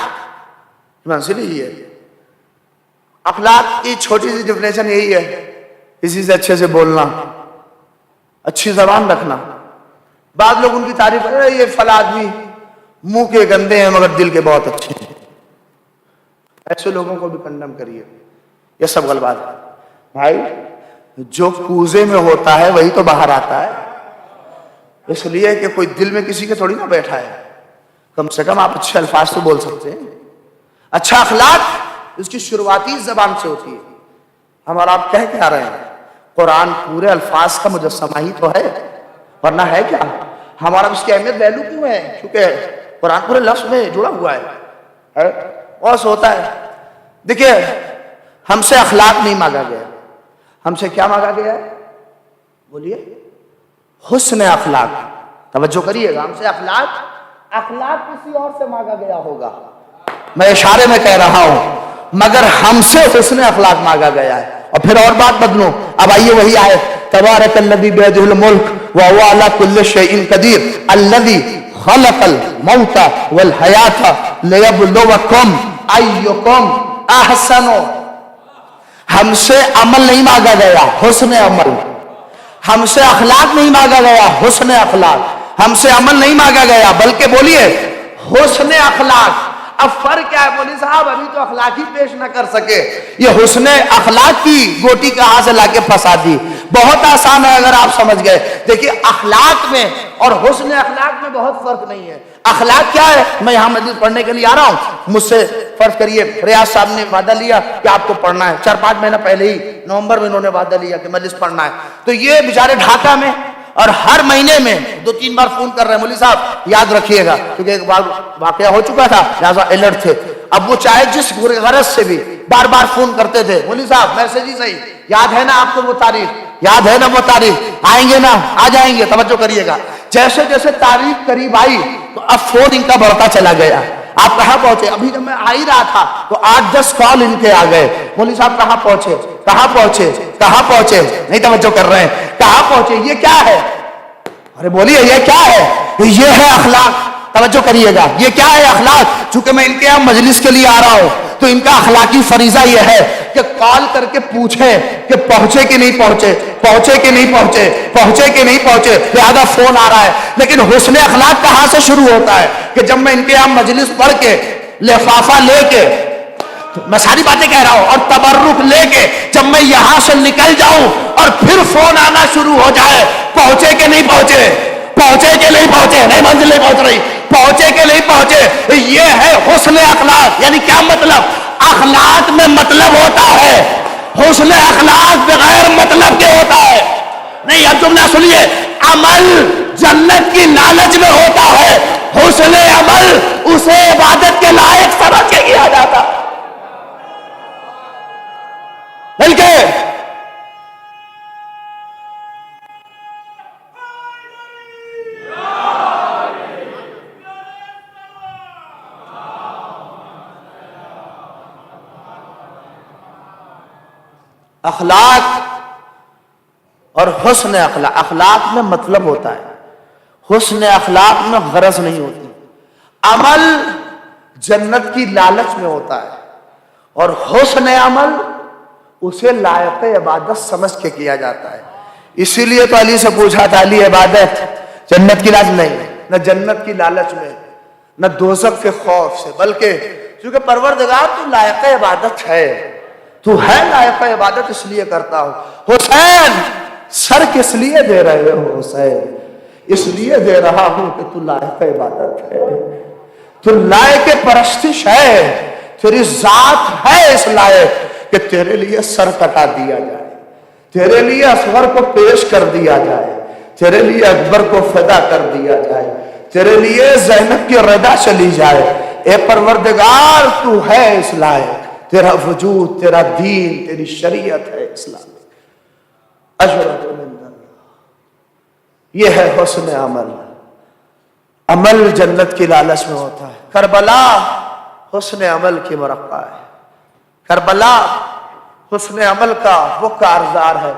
منزل ہی ہے. اخلاق کی چھوٹی سی ڈیفینیشن یہی ہے، کسی سے اچھے سے بولنا، اچھی زبان رکھنا. بعض لوگ ان کی تعریف کریں یہ فلاں آدمی منہ کے گندے ہیں مگر دل کے بہت اچھے ہیں. ایسے لوگوں کو بھی کنڈم کریے، یہ سب غلط بات ہے. بھائی جو کوزے میں ہوتا ہے وہی تو باہر آتا ہے. اس لیے کہ کوئی دل میں کسی کے تھوڑی نہ بیٹھا ہے. کم سے کم آپ اچھے الفاظ تو بول سکتے ہیں. اچھا اخلاق اس کی شروعاتی زبان سے ہوتی ہے. ہم اور آپ کہہ کیا رہے ہیں؟ قرآن پورے الفاظ کا مجسمہ ہی تو ہے، ورنہ ہے کیا؟ ہمارا اس کی اہمیت ویلو کیوں ہے؟ کیونکہ قرآن پورے لفظ میں جڑا ہوا ہے. بہت ہوتا ہے. دیکھیے ہم سے اخلاق نہیں مانگا گیا، ہم سے کیا مانگا گیا ہے؟ بولیے. حسن اخلاق. توجہ کریے گا، ہم سے اخلاق کسی اور سے مانگا گیا ہوگا، میں اشارے میں کہہ رہا ہوں، مگر ہم سے حسن اخلاق مانگا گیا ہے. اور پھر اور بات بدلوں. اب آئیے وہی آئے تبارک الذی بیدہ الملک وہو علی کل شیء قدیر الذی خلق الموت والحیات لیبلوکم ایکم احسن. ہم سے عمل نہیں مانگا گیا، حسن عمل. ہم سے اخلاق نہیں مانگا گیا، حسن اخلاق. ہم سے عمل نہیں مانگا گیا بلکہ بولیے حسن اخلاق. اب فرق کیا ہے؟ بولی صاحب ابھی تو اخلاق ہی پیش نہ کر سکے، یہ حسن اخلاق کی گوٹی کہاں سے لا کے پھنسا دی. بہت آسان ہے اگر آپ سمجھ گئے. دیکھیے اخلاق میں اور حسن اخلاق میں بہت فرق نہیں ہے. اخلاق کیا ہے؟ میں یہاں مجلس پڑھنے کے لیے آ رہا ہوں، مجھ سے فرض کریے ریاض صاحب نے وعدہ لیا کہ آپ کو پڑھنا ہے. 4-5 مہینہ پہلے ہی نومبر میں انہوں نے وعدہ لیا کہ مجلس پڑھنا ہے. تو یہ بیچارے ڈھاکہ میں اور ہر مہینے میں 2-3 بار فون کر رہے ہیں مولوی صاحب یاد رکھیے گا، کیونکہ ایک بار واقعہ ہو چکا تھا لہٰذا الرٹ تھے. اب وہ چاہے جس غرض سے بھی بار بار فون کرتے تھے، مولوی صاحب میسج ہی صحیح، یاد ہے نا آپ کو وہ تاریخ، یاد ہے نا وہ تاریخ، آئیں گے نا؟ آ جائیں گے. توجہ کریے گا. جیسے جیسے تاریخ قریب آئی تو اب فون ان کا بڑھتا چلا گیا. آپ کہاں پہنچے؟ ابھی جب میں آ ہی رہا تھا تو 8-10 کال ان کے آ گئے. مولوی صاحب کہاں پہنچے، کہاں پہنچے، کہاں پہنچے؟ نہیں توجہ کر رہے ہیں. کہاں پہنچے؟ یہ کیا ہے؟ ارے بولیے یہ کیا ہے؟ یہ ہے اخلاق. توجہ کریے گا. یہ کیا ہے اخلاق؟ چونکہ میں ان کے یہاں مجلس کے لیے آ رہا ہوں تو ان کا اخلاقی فریضہ یہ ہے کہ کال کر کے پوچھیں کہ پہنچے کہ نہیں پہنچے، پہنچے کہ نہیں پہنچے، پہنچے کہ نہیں پہنچے. لہذا فون آ رہا ہے. لیکن حسن اخلاق کہاں سے شروع ہوتا ہے؟ کہ جب میں ان کے یہاں مجلس پڑھ کے لفافہ لے کے میں ساری باتیں کہہ رہا ہوں، اور تبرک لے کے جب میں یہاں سے نکل جاؤں اور پھر فون آنا شروع ہو جائے، پہنچے کہ نہیں پہنچے، پہنچے کہ نہیں پہنچے، نہیں منزل نہیں پہنچ رہی، پہنچے کہ نہیں پہنچے، یہ ہے حسن اخلاق۔ یعنی کیا مطلب؟ اخلاق میں مطلب ہوتا ہے، حسن اخلاق بغیر مطلب کے ہوتا ہے نہیں۔ اب تم نہ سنیے، عمل جنت کی لالچ میں ہوتا ہے، حسن عمل اسے عبادت کے لائق سمجھ کے کیا جاتا ہے۔ بلکہ اخلاق اور حسن اخلاق، اخلاق میں مطلب ہوتا ہے، حسن اخلاق میں غرض نہیں ہوتی۔ عمل جنت کی لالچ میں ہوتا ہے، اور حسن عمل اسے لائق عبادت سمجھ کے کیا جاتا ہے۔ اسی لیے تو علی سے پوچھا تھا، علی عبادت جنت کی لالچ نہیں، نہ جنت کی لالچ میں، نہ دوزخ کے خوف سے، بلکہ کیونکہ پروردگار تو لائق عبادت ہے، تو ہے لائق عبادت، اس لیے کرتا ہوں۔ حسین سر کس لیے دے رہے ہو حسین؟ اس لیے دے رہا ہوں کہ تو لائق عبادت ہے، تو لائق پرستش ہے، تیری ذات ہے اس لائق کہ تیرے لیے سر کٹا دیا جائے، تیرے لیے اصغر کو پیش کر دیا جائے، تیرے لیے اکبر کو فدا کر دیا جائے، تیرے لیے زینب کی رضا چلی جائے۔ اے پروردگار تو ہے اس لائق، تیرا وجود، تیرا دین، تیری شریعت ہے اسلام۔ اجرت من اللہ، یہ ہے حسن عمل۔ عمل جنت کی لالچ میں ہوتا ہے۔ کربلا حسن عمل کی مرقع ہے، کربلا حسن عمل کا وہ کارزار ہے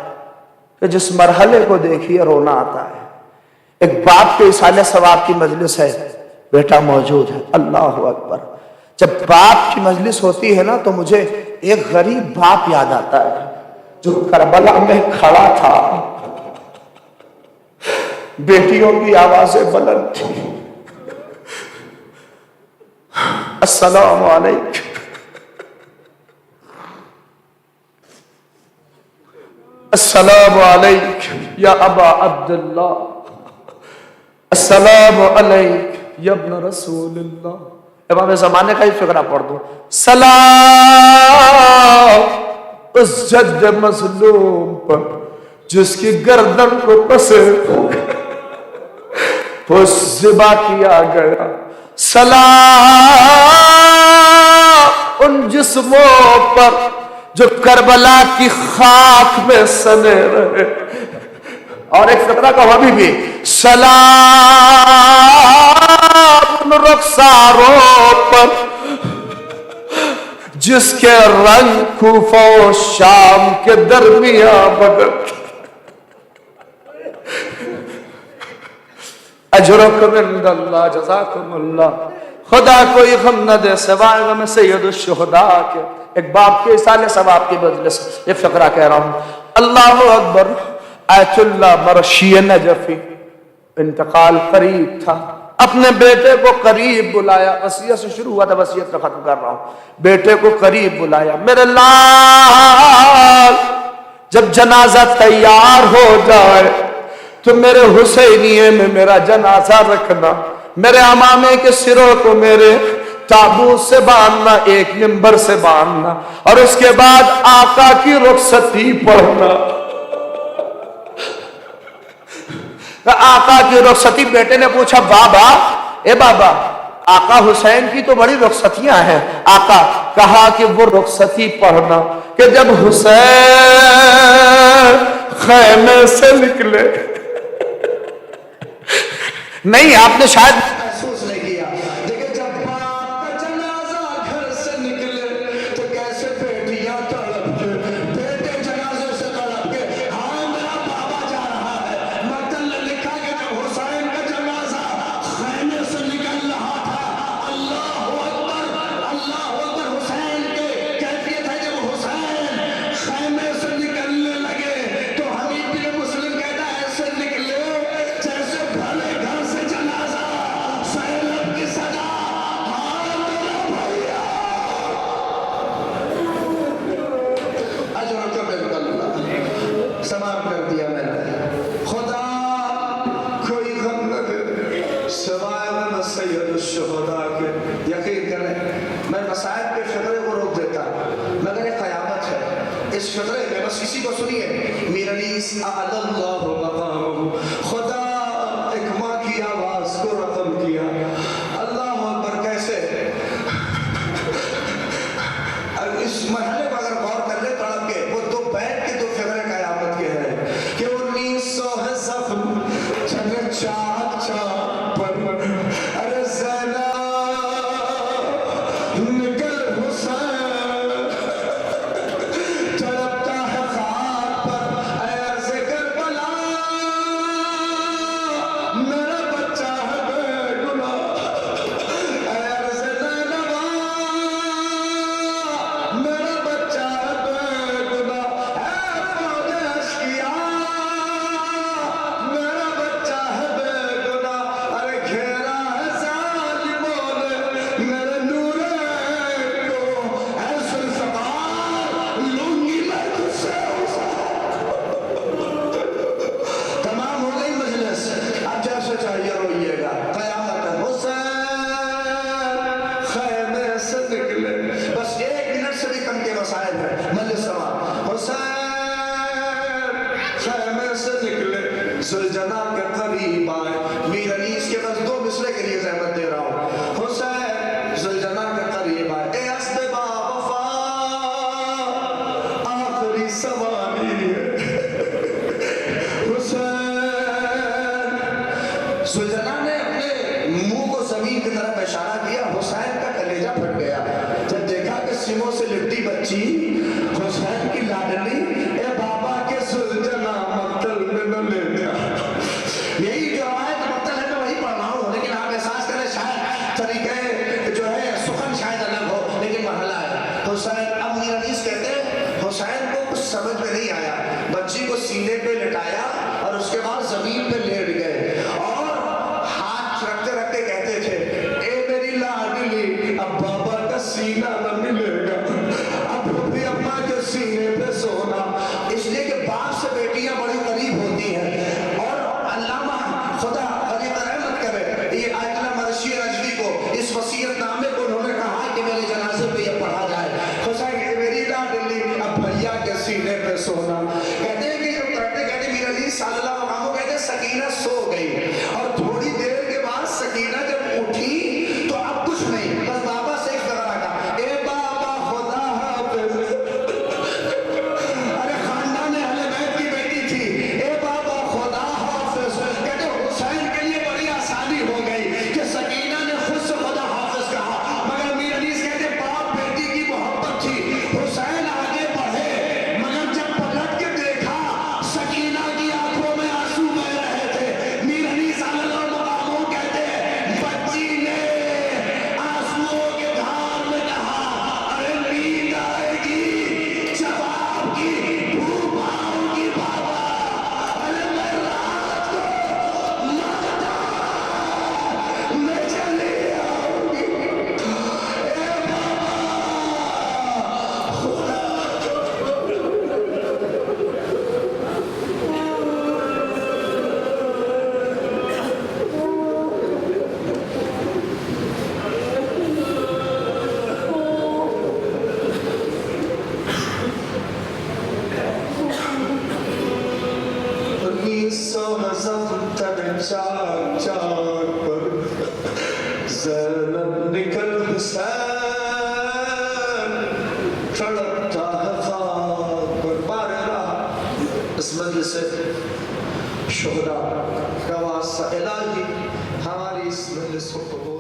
کہ جس مرحلے کو دیکھیے رونا آتا ہے۔ ایک باپ کے ایصال ثواب کی مجلس ہے، بیٹا موجود ہے، اللہ اکبر۔ جب باپ کی مجلس ہوتی ہے نا تو مجھے ایک غریب باپ یاد آتا ہے جو کربلا میں کھڑا تھا، بیٹیوں کی آوازیں بلند تھی، السلام علیکم، السلام علیکم یا ابا عبداللہ، السلام علیکم یا ابن رسول اللہ۔ امام زمانے کا ہی فقرہ پڑھ دو، سلام اس جد مظلوم پر جس کی گردن کو پسے ذبح کیا گیا، سلام ان جسموں پر جو کربلا کی خاک میں سنے رہے۔ اور ایک فقرہ کا وہ بھی سلام ان رخساروں پر جس کے رنگ کوفہ و شام کے درمیان بدل۔ اجرکم عند اللہ، جزاکم اللہ۔ خدا کوئی غم نہ دے سوائے غم سید الشہداء کے۔ ایک باپ کے ایصال ثواب کی مجلس، یہ فقرہ کہہ رہا ہوں۔ اللہ اکبر۔ آیت اللہ مرشی نجفی، انتقال قریب تھا، اپنے بیٹے کو قریب بلایا، وصیت سے شروع ہوا تھا، وصیت کا ختم کر رہا ہوں۔ بیٹے کو قریب بلایا، میرے لال جب جنازہ تیار ہو جائے تو میرے حسینیے میں میرا جنازہ رکھنا، میرے امامے کے سروں کو میرے تابوت سے باندھنا، ایک منبر سے باندھنا، اور اس کے بعد آقا کی رخصتی پڑھنا۔ آقا کی رخصتی، بیٹے نے پوچھا بابا، اے بابا آقا حسین کی تو بڑی رخصتیاں ہیں۔ آقا کہا کہ وہ رخصتی پڑھنا کہ جب حسین خیمے سے نکلے۔ نہیں، آپ نے شاید محسوس نہیں کیا، لیکن جب باپ کا جنازہ گھر سے نکلے تو کیسے بیٹیاں تڑپ کے، بیٹے جنازے سے تڑپ کے، ہاں میرا بابا جا رہا ہے۔ مقتل نے لکھا کہ جب حسین کا جنازہ خیمے سے نکل رہا تھا، اللہ اکبر حسین کے کیفیت ہے جب حسین خیمے سے نکلنے لگے تو حبیب بن مسلم کہتا ہے ایسے نکلے جیسے بھلے گھر سے جنازہ اس شجرے میں، بس اسی کو سنیے، میرنیس اعلی اللہ مقامہ، خدا ایک ماں کی آواز کو رقم کیا، اللہ اکبر کیسے؟ اس مرحلے پر اگر غور کر لے تڑپ کے، وہ دو بیت کے دو فقرے قیامت کے ہیں کہ 1900 ہے زخم چلے چاک چاک پر، ارے زینب نکل حسین تڑپتا ہے خاک پر، اے عرض کربلا میرا بچہ ہے بے گناہ، اے عرض زینبا میرا بچہ ہے بے گناہ، اے فوج اشقیاء میرا بچہ ہے بے گناہ، ارے گھیرا ہے ظالموں نے میرے نور کو، اے ذوالفقار لوں گی میں تجھ سے تمام ہو گئی مجلس، اب جیسے چاہیے روئیے گا، قیامت ہے، حسین خیمے سے نکلے، بس 1 منٹ سے بھی کم کے مسائل ہیں، مجلس سما، حسین خیمے سے نکلے، ذوالجلال کے قریب آئے، میرنیس کے بس 2 مصرے کے لیے زحمت دے رہا ہوں، حسین ذوالجلال کے قریب آئے، اے اسد با وفا آخری سواری ہے، حسین ذوالجلال نے اپنے منہ کو زمین کی طرف اشارہ کیا، حسین کا کلیجہ پھٹ گیا، جب دیکھا کہ سموں سے لپٹی بچی حسین کی لاڈلی، اے بابا کے ذوالجلال مقتل میں نہ لے جا، یہی جو آیت مقتل ہے میں وہی پڑھ رہا ہوں، لیکن آپ احساس کریں شاید طریقے جو ہے سخن شاید الگ ہو، لیکن مرحلہ ہے، حسین اب میرنیس کہتے ہیں حسین کو کچھ سمجھ میں نہیں آیا، بچی کو سینے پہ لٹایا اور اس کے بعد زمین پہ لیٹ گئے، اور ہاتھ رکھتے رکھتے کہتے تھے اے میری لاڈلی اب بابا کا سینہ نہ ملے گا، اب بھی اماں کے سینے پہ سونا، اس لیے کہ باپ سے بیٹیاں بڑی قریب ہوتی ہیں، اور علامہ خدا غریب رحمت کرے یہ آیت اللہ مرشی رجوی کو اس وصیت نامے کو انہوں نے کہا کہ میرے جنازے پہ یہ پڑھا جائے، حسین کہ میری لاڈلی اب بھیا کے سینے پہ سونا، کہتے ہیں کہ جب کرتے کہتے میرنیس صلی اللہ علیہ وسلم کہتے ہیں سکینہ سو گئی، اور تھوڑی دیر کے بعد سکینہ جب اٹھی تو اب کچھ نہیں، بس بابا سے ایک طرح کا اے بابا خدا حافظ، ارے خاندان اہل بیت کی بیٹی تھی، اے بابا خدا حافظ، کہتے حسین کے لیے بڑی آسانی ہو گئی کہ سکینہ نے خود سے خدا حافظ کہا، مگر میرنیس کہتے باپ بیٹی کی محبت تھی، حسین آگے بڑھے مگر جب پلٹ کے دیکھا سکینہ کی آنکھوں میں آنسو بہ رہے تھے، میرنیس صلی اللہ علیہ وسلم کہتے ہیں بچی نے آنسوؤں کے دھار میں کہا ارے نیند آئے گی جب آپ کی دھوپ آؤں گی بابا، ارے میں رات کو مانتا میں چلی آؤں گی، اے بابا خدا چاک چاک پر زینب نکل حسین تڑپتا ہے خاک پر، بارے رہا اس مجلس سے شہداء کا واسطہ الہی ہماری اس مجلس کو قبول